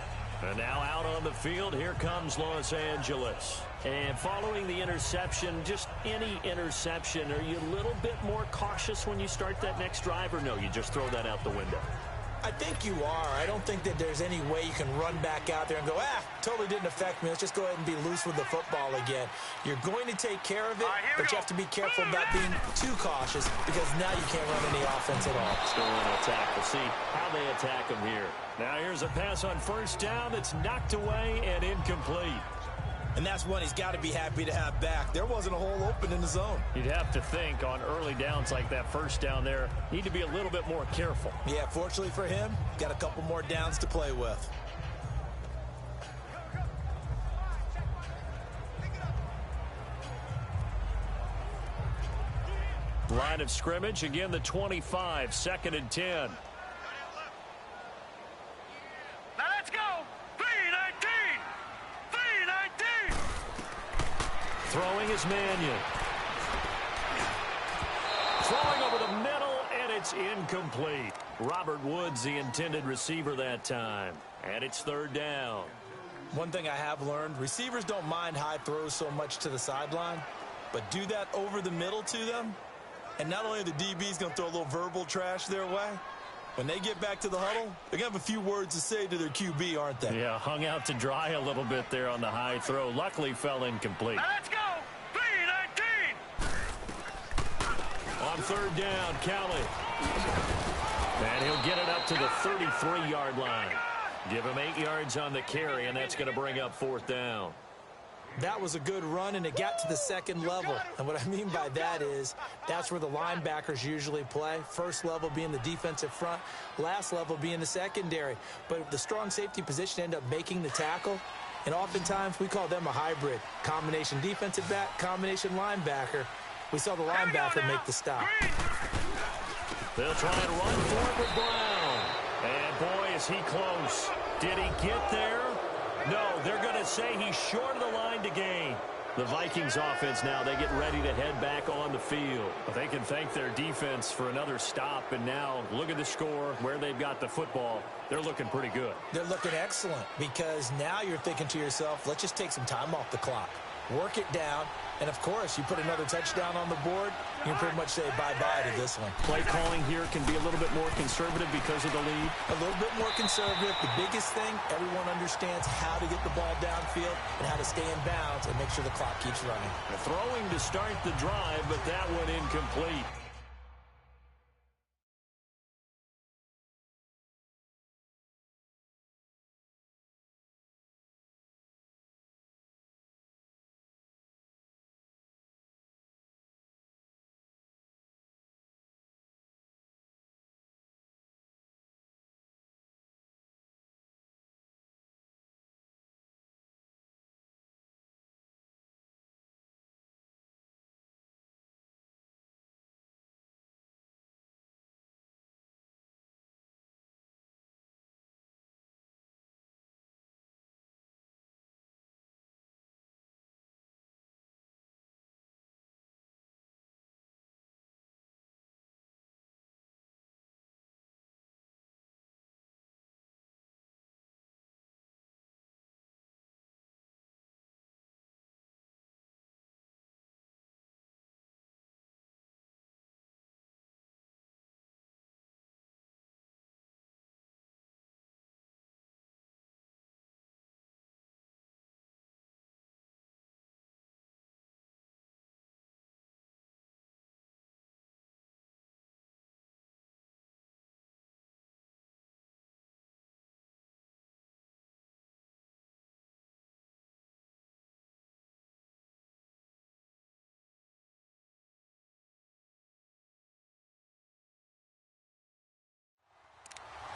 And now out on the field, here comes Los Angeles. And following the interception, just any interception, are you a little bit more cautious when you start that next drive, or no, you just throw that out the window? I think you are. I don't think that there's any way you can run back out there and go, totally didn't affect me. Let's just go ahead and be loose with the football again. You're going to take care of it, but you have to be careful about being too cautious because now you can't run any offense at all. Still in attack. We'll see how they attack him here. Now here's a pass on first down that's knocked away and incomplete. And that's one he's got to be happy to have back. There wasn't a hole open in the zone. You'd have to think on early downs like that first down there, need to be a little bit more careful. Yeah, fortunately for him, got a couple more downs to play with. Line of scrimmage, again the 25, 2nd and 10. Now let's go. 3-19. 3-19. Throwing is Mannion. Throwing over the middle, and it's incomplete. Robert Woods, the intended receiver that time. And it's 3rd down. One thing I have learned, receivers don't mind high throws so much to the sideline, but do that over the middle to them, and not only are the DBs going to throw a little verbal trash their way, when they get back to the huddle, they're going to have a few words to say to their QB, aren't they? Yeah, hung out to dry a little bit there on the high throw. Luckily fell incomplete. Now let's go. 3-19. On 3rd down, Kelly. And he'll get it up to the 33-yard line. Give him 8 yards on the carry, and that's going to bring up 4th down. That was a good run, and it got to the 2nd level. And what I mean by that is that's where the linebackers usually play. First level being the defensive front, last level being the secondary. But the strong safety position ended up making the tackle, and oftentimes we call them a hybrid. Combination defensive back, combination linebacker. We saw the linebacker make the stop. They'll try and run for it with Brown. And boy, is he close. Did he get there? No, they're going to say he's short of the line to gain. The Vikings offense now, they get ready to head back on the field. But they can thank their defense for another stop. And now look at the score, where they've got the football. They're looking pretty good. They're looking excellent because now you're thinking to yourself, let's just take some time off the clock. Work it down. And, of course, you put another touchdown on the board, you can pretty much say bye-bye to this one. Play calling here can be a little bit more conservative because of the lead. A little bit more conservative. The biggest thing, everyone understands how to get the ball downfield and how to stay in bounds and make sure the clock keeps running. The throwing to start the drive, but that one incomplete.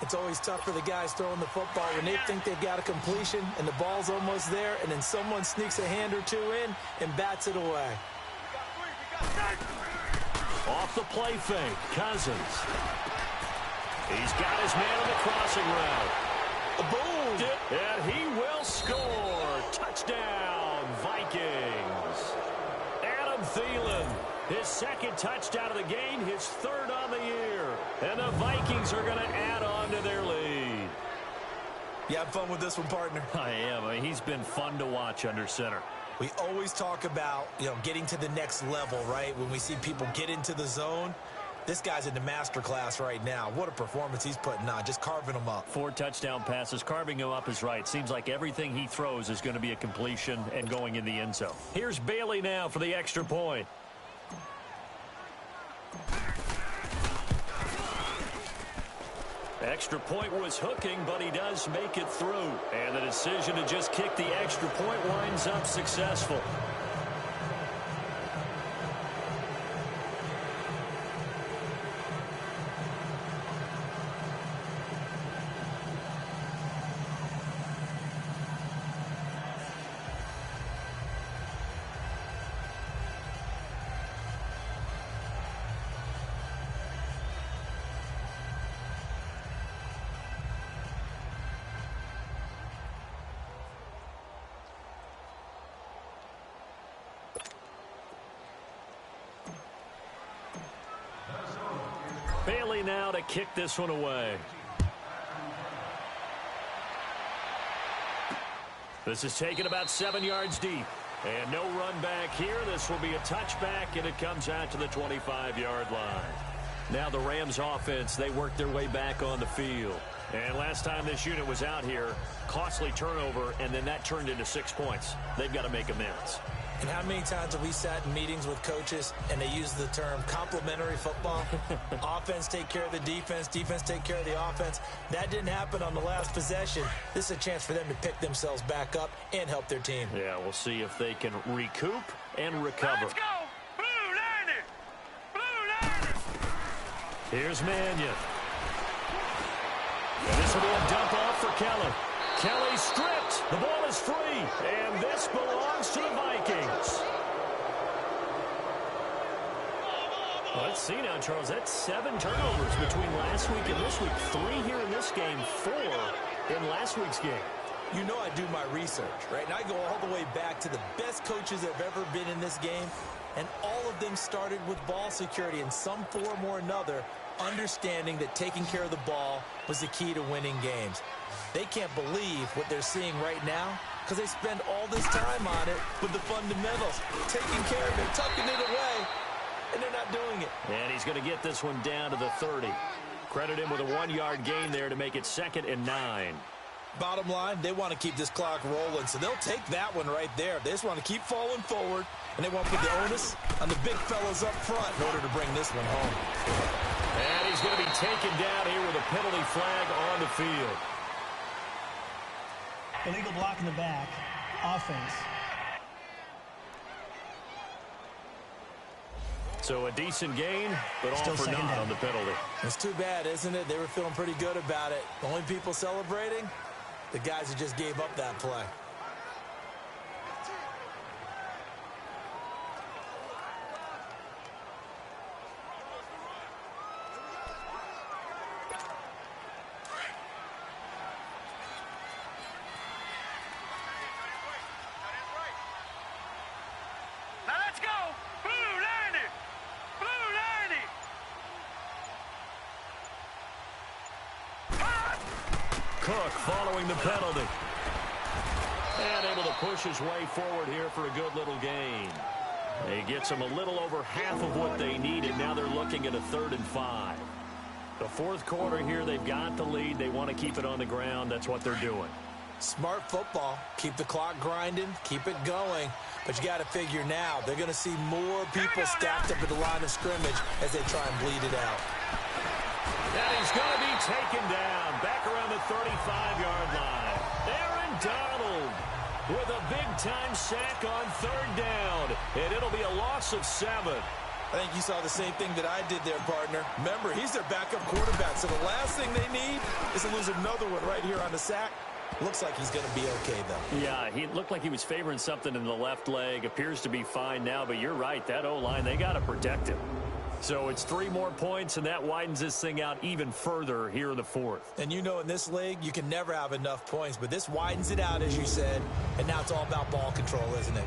It's always tough for the guys throwing the football when they think they've got a completion and the ball's almost there, and then someone sneaks a hand or two in and bats it away. Off the play fake, Cousins. He's got his man on the crossing route. Boom! And he will score. Touchdown, Vikings. Adam Thielen, his 2nd touchdown of the game, his 3rd on the year. And the Vikings are going to add on to their lead. You have fun with this one, partner? I am. I mean, he's been fun to watch under center. We always talk about, getting to the next level, right? When we see people get into the zone. This guy's in the master class right now. What a performance he's putting on, just carving them up. 4 touchdown passes. Carving him up is right. Seems like everything he throws is going to be a completion and going in the end zone. Here's Bailey now for the extra point. Extra point was hooking, but he does make it through. And the decision to just kick the extra point winds up successful. Bailey now to kick this one away. This is taken about 7 yards deep. And no run back here. This will be a touchback, and it comes out to the 25-yard line. Now the Rams offense, they work their way back on the field. And last time this unit was out here, costly turnover, and then that turned into 6 points. They've got to make amends. And how many times have we sat in meetings with coaches and they use the term complementary football? Offense take care of the defense, defense take care of the offense. That didn't happen on the last possession. This is a chance for them to pick themselves back up and help their team. Yeah, we'll see if they can recoup and recover. Let's go! Blue Lightning! Blue Lightning! Here's Mannion. And this will be a dump off for Kelly. Kelly stripped. The ball is free. And this belongs to the Vikings. Well, let's see now, Charles. That's 7 turnovers between last week and this week. 3 here in this game, 4 in last week's game. You know I do my research, right? And I go all the way back to the best coaches that have ever been in this game. And all of them started with ball security in some form or another, understanding that taking care of the ball was the key to winning games. They can't believe what they're seeing right now because they spend all this time on it with the fundamentals, taking care of it, tucking it away, and they're not doing it. And he's going to get this one down to the 30. Credit him with a 1-yard gain there to make it 2nd and 9. Bottom line, they want to keep this clock rolling, so they'll take that one right there. They just want to keep falling forward, and they want to put the onus on the big fellas up front in order to bring this one home. And he's going to be taken down here with a penalty flag on the field. Illegal block in the back. Offense. So a decent gain, but all Still for naught down on the penalty. It's too bad, isn't it? They were feeling pretty good about it. The only people celebrating, the guys who just gave up that play. Now let's go! Blue Lightning! Blue Lightning! Cook following the penalty. And able to push his way forward here for a good little gain. He gets them a little over half of what they needed. Now they're looking at a 3rd and 5. The 4th quarter here, they've got the lead. They want to keep it on the ground. That's what they're doing. Smart football. Keep the clock grinding. Keep it going. But you got to figure now, they're going to see more people stacked up at the line of scrimmage as they try and bleed it out. And he's going to be taken down back around the 35-yard line. Aaron Donald with a big-time sack on 3rd down. And it'll be a loss of 7. I think you saw the same thing that I did there, partner. Remember, he's their backup quarterback, so the last thing they need is to lose another one right here on the sack. Looks like he's going to be okay, though. Yeah, he looked like he was favoring something in the left leg. Appears to be fine now, but you're right. That O-line, they got to protect him. So it's 3 more points, and that widens this thing out even further here in the 4th. And you know in this league, you can never have enough points, but this widens it out, as you said, and now it's all about ball control, isn't it?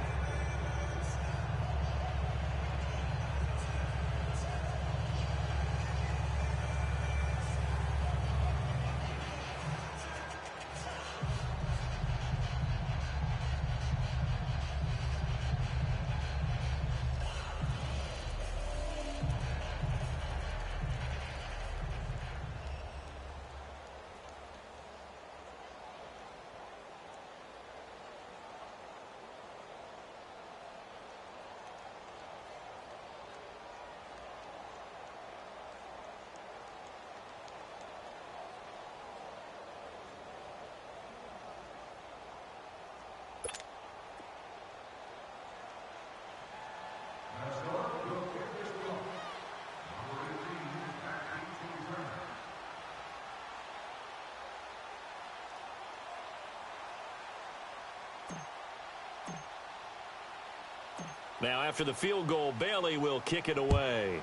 Now after the field goal, Bailey will kick it away.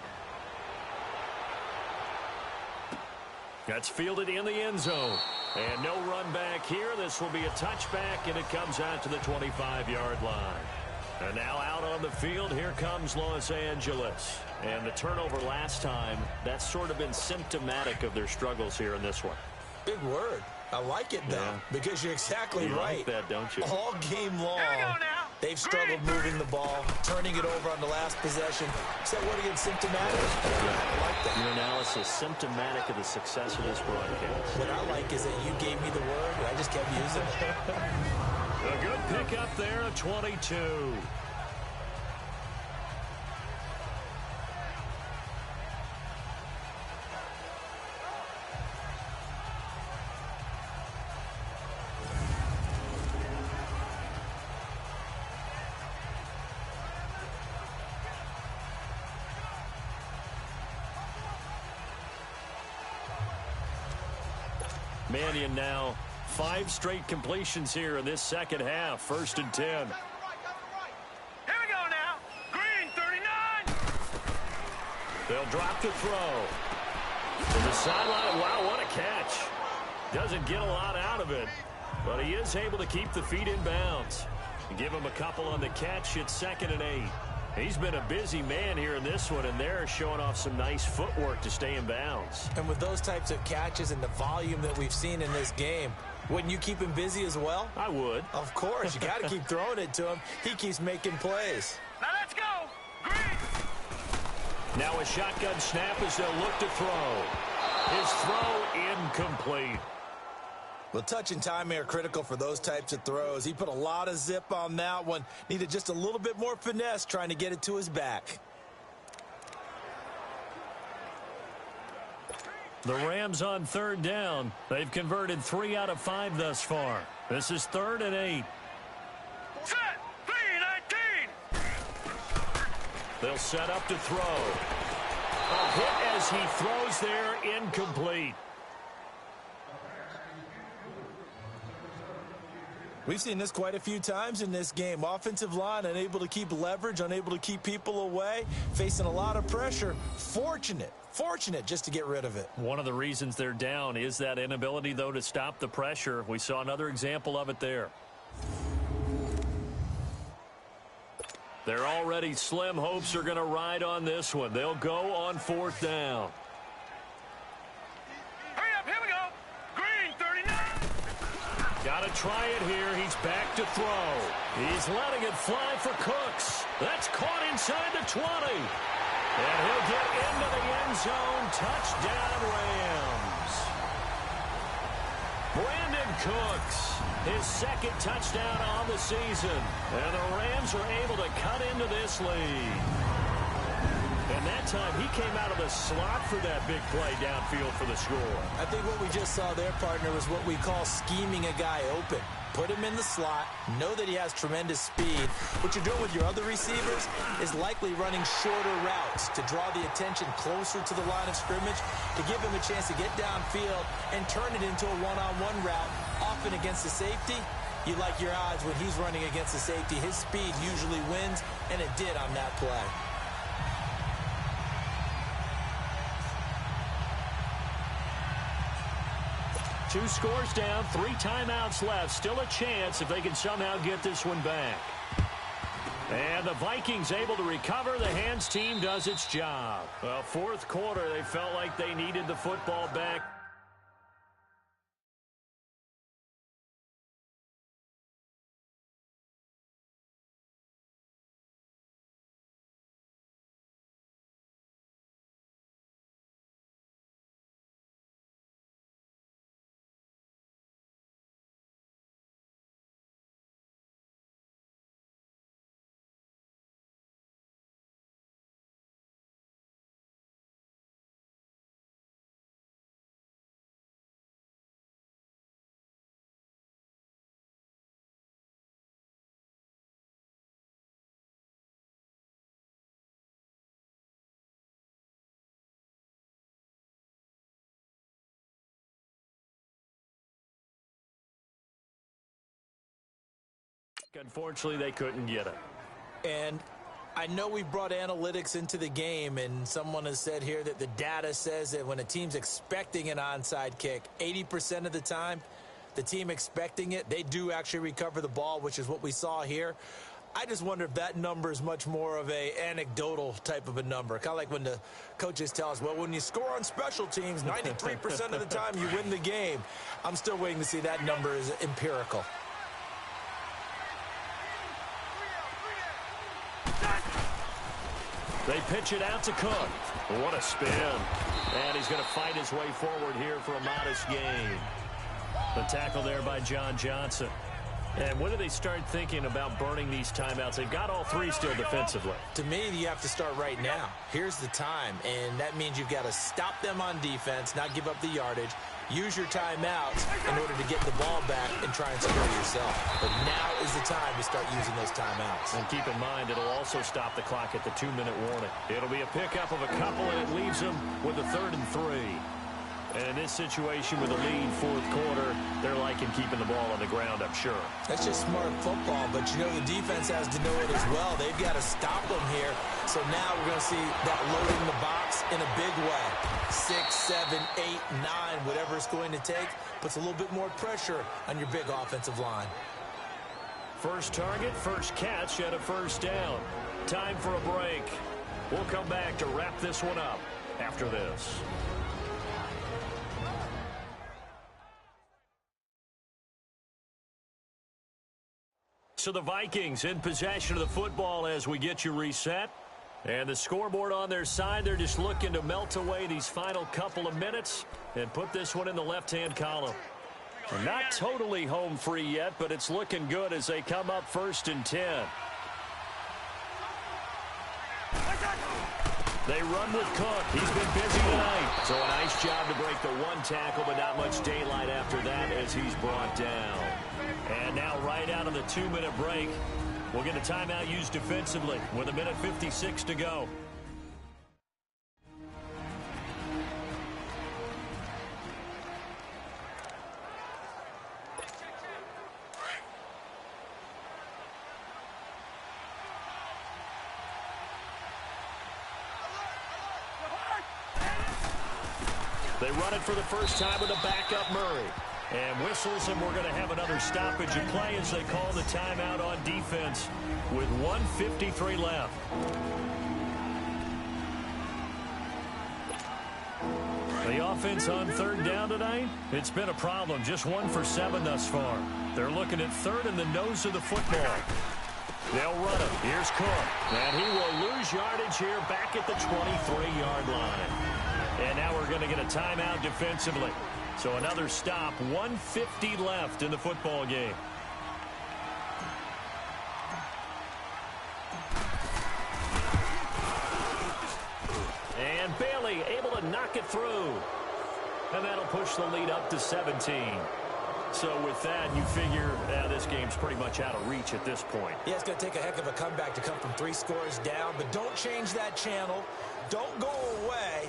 That's fielded in the end zone. And no run back here. This will be a touchback, and it comes out to the 25-yard line. And now out on the field, here comes Los Angeles. And the turnover last time, that's sort of been symptomatic of their struggles here in this one. Big word. I like it, though, because you're exactly right. You like that, don't you? All game long, they've struggled moving the ball, turning it over on the last possession. Is that word again, symptomatic? I like that. Your analysis, symptomatic of the success of this broadcast. What I like is that you gave me the word, and I just kept using it. A good pickup there at 22. Mannion now 5 straight completions here in this second half. 1st and 10. Here we go now. Green, 39. They'll drop the throw. To the sideline. Wow, what a catch. Doesn't get a lot out of it, but he is able to keep the feet in bounds. Give him a couple on the catch. It's 2nd and 8. He's been a busy man here in this one, and they're showing off some nice footwork to stay in bounds. And with those types of catches and the volume that we've seen in this game, wouldn't you keep him busy as well? I would. Of course. You got to keep throwing it to him. He keeps making plays. Now let's go. Green. Now a shotgun snap as they'll look to throw. His throw incomplete. Well, touch and timing are critical for those types of throws. He put a lot of zip on that one. Needed just a little bit more finesse trying to get it to his back. The Rams on 3rd down. They've converted 3 out of 5 thus far. This is 3rd and 8. Set. 3-19. They'll set up to throw. A hit as he throws there, incomplete. We've seen this quite a few times in this game. Offensive line unable to keep leverage, unable to keep people away, facing a lot of pressure. Fortunate just to get rid of it. One of the reasons they're down is that inability, though, to stop the pressure. We saw another example of it there. Their already slim hopes are going to ride on this one. They'll go on 4th down. Hurry up, here we go. Green, 39. Got to try it here. He's back to throw. He's letting it fly for Cooks. That's caught inside the 20. And he'll get into the end zone. Touchdown, Rams. Brandon Cooks, his 2nd touchdown on the season. And the Rams are able to cut into this lead. And that time, he came out of the slot for that big play downfield for the score. I think what we just saw there, partner, was what we call scheming a guy open. Put him in the slot, know that he has tremendous speed. What you're doing with your other receivers is likely running shorter routes to draw the attention closer to the line of scrimmage, to give him a chance to get downfield and turn it into a one-on-one route, often against the safety. You like your odds when he's running against the safety. His speed usually wins, and it did on that play. Two scores down, 3 timeouts left. Still a chance if they can somehow get this one back. And the Vikings able to recover. The hands team does its job. Well, 4th quarter, they felt like they needed the football back. Unfortunately, they couldn't get it. And I know we brought analytics into the game, and someone has said here that the data says that when a team's expecting an onside kick, 80% of the time, the team expecting it, they do actually recover the ball, which is what we saw here. I just wonder if that number is much more of a anecdotal type of a number. Kind of like when the coaches tell us, well, when you score on special teams, 93% of the time you win the game. I'm still waiting to see that number is empirical. They pitch it out to Cook. What a spin. And he's going to fight his way forward here for a modest gain. The tackle there by John Johnson. And when do they start thinking about burning these timeouts? They've got all three still defensively. To me, you have to start right now. Here's the time, and that means you've got to stop them on defense, not give up the yardage, use your timeouts in order to get the ball back and try and score yourself. But now is the time to start using those timeouts. And keep in mind, it'll also stop the clock at the 2-minute warning. It'll be a pickup of a couple, and it leaves them with a 3rd and 3. And in this situation with a lead fourth quarter, they're liking keeping the ball on the ground, I'm sure. That's just smart football, but you know the defense has to know it as well. They've got to stop them here. So now we're going to see that loading the box in a big way. 6, 7, 8, 9, whatever it's going to take, puts a little bit more pressure on your big offensive line. First target, first catch, and a first down. Time for a break. We'll come back to wrap this one up after this. So the Vikings in possession of the football as we get you reset. And the scoreboard on their side, they're just looking to melt away these final couple of minutes and put this one in the left-hand column. Not totally home free yet, but it's looking good as they come up 1st and 10. They run with Cook. He's been busy tonight. So a nice job to break the one tackle, but not much daylight after that as he's brought down. And now right out of the 2-minute break, we'll get a timeout used defensively with 1:56 to go. They run it for the first time with a backup Murray. And whistles, and we're going to have another stoppage of play as they call the timeout on defense with 1:53 left. The offense on 3rd down tonight, it's been a problem. Just 1 for 7 thus far. They're looking at 3rd in the nose of the football. They'll run it. Here's Cook. And he will lose yardage here back at the 23-yard line. And now we're going to get a timeout defensively. So another stop, 1:50 left in the football game. And Bailey able to knock it through. And that'll push the lead up to 17. So with that, you figure this game's pretty much out of reach at this point. Yeah, it's going to take a heck of a comeback to come from 3 scores down, but don't change that channel. Don't go away.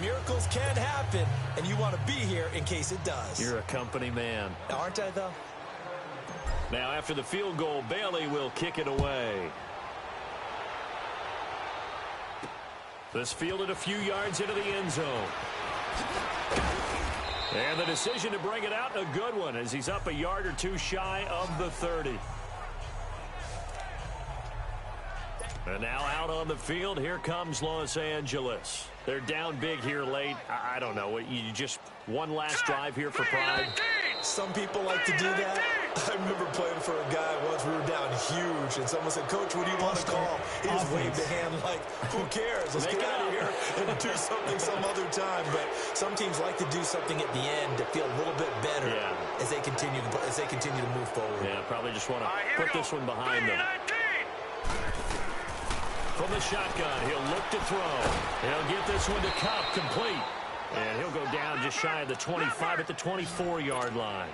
Miracles can happen, and you want to be here in case it does. You're a company man. Aren't I, though? Now, after the field goal, Bailey will kick it away. This fielded a few yards into the end zone. And the decision to bring it out, a good one, as he's up a yard or two shy of the 30. And now out on the field, here comes Los Angeles. They're down big here late. I don't know. You just one last drive here for pride. Some people like to do that. I remember playing for a guy once. We were down huge, and someone said, "Coach, what do you want to call?" He just waved the hand like, "Who cares? Let's get out of here and do something some other time." But some teams like to do something at the end to feel a little bit better as they continue to move forward. Yeah, probably just want to put this one behind them. From the shotgun, he'll look to throw. He'll get this one to Cup, complete. And he'll go down just shy of the 25 at the 24-yard line.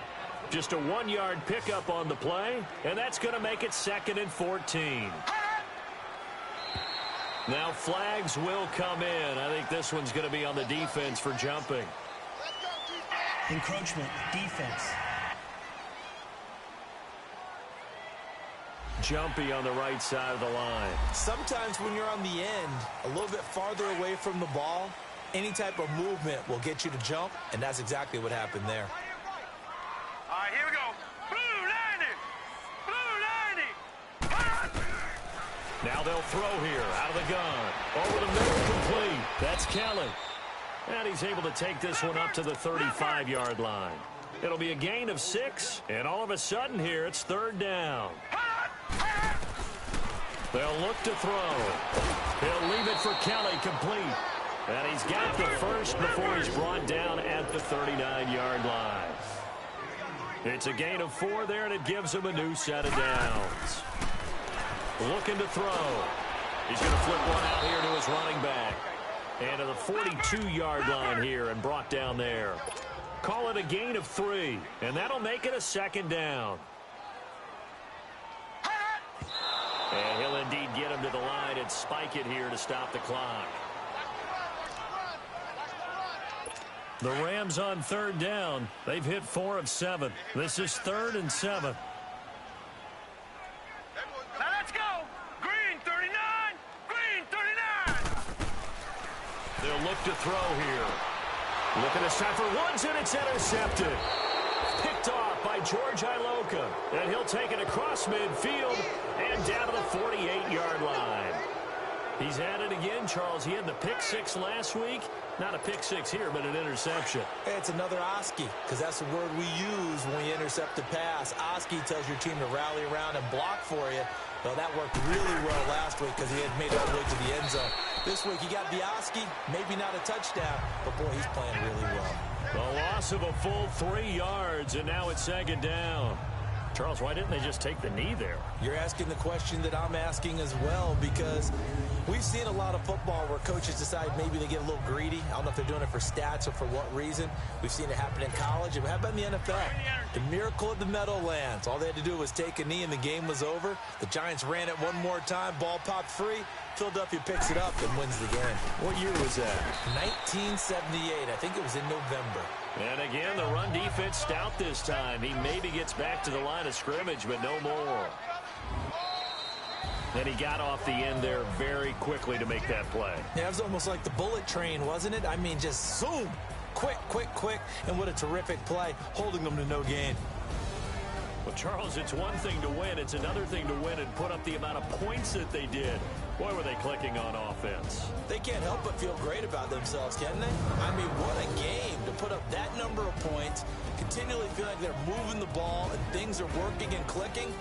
Just a 1-yard pickup on the play, and that's going to make it 2nd and 14. Now flags will come in. I think this one's going to be on the defense for jumping. Encroachment, defense. jumpy on the right side of the line. Sometimes when you're on the end, a little bit farther away from the ball, any type of movement will get you to jump, and that's exactly what happened there. All right, here we go. Blue 90. Blue 90. Now they'll throw here out of the gun. Over the middle, complete. That's Kelly. And he's able to take this one up to the 35-yard line. It'll be a gain of 6, and all of a sudden here it's 3rd down. They'll look to throw. He'll leave it for Kelly, complete. And he's got the first before he's brought down at the 39-yard line. It's a gain of 4 there, and it gives him a new set of downs. Looking to throw. He's going to flip one out here to his running back. And to the 42-yard line here and brought down there. Call it a gain of 3, and that'll make it a 2nd down. And he'll indeed get him to the line and spike it here to stop the clock. The Rams on 3rd down. They've hit 4 of 7. This is 3rd and 7. Now let's go. Green 39. Green 39. They'll look to throw here. Looking to stop for Woods, and it's intercepted. Picked off by George Iloka. And he'll take it across midfield and down to the 48-yard line. He's at it again, Charles. He had the pick 6 last week. Not a pick 6 here, but an interception. Hey, it's another Oski, because that's the word we use when you intercept a pass. Oski tells your team to rally around and block for you. Well, that worked really well last week because he had made it all the way to the end zone. This week, he got the Oski, maybe not a touchdown, but boy, he's playing really well. The loss of a full 3 yards, and now it's 2nd down. Charles, why didn't they just take the knee there? You're asking the question that I'm asking as well, because we've seen a lot of football where coaches decide maybe they get a little greedy. I don't know if they're doing it for stats or for what reason. We've seen it happen in college. And how about in the NFL? The miracle of the Meadowlands. All they had to do was take a knee and the game was over. The Giants ran it one more time. Ball popped free. Philadelphia picks it up and wins the game. What year was that? 1978. I think it was in November. And again, the run defense stout this time. He maybe gets back to the line of scrimmage, but no more. And he got off the end there very quickly to make that play. Yeah, it was almost like the bullet train, wasn't it? I mean, just zoom. Quick, quick, quick. And what a terrific play, holding them to no gain. Well, Charles, it's one thing to win. It's another thing to win and put up the amount of points that they did. Boy, were they clicking on offense. They can't help but feel great about themselves, can they? I mean, what a game to put up that number of points, continually feel like they're moving the ball and things are working and clicking.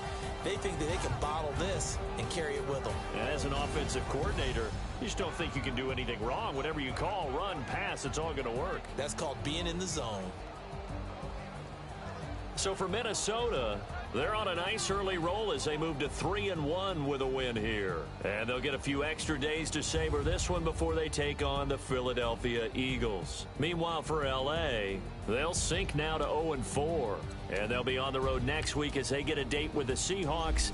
They think that they can bottle this and carry it with them. And as an offensive coordinator, you just don't think you can do anything wrong. Whatever you call, run, pass, it's all going to work. That's called being in the zone. So for Minnesota, they're on a nice early roll as they move to 3-1 with a win here. And they'll get a few extra days to savor this one before they take on the Philadelphia Eagles. Meanwhile, for L.A., they'll sink now to 0-4. And they'll be on the road next week as they get a date with the Seahawks.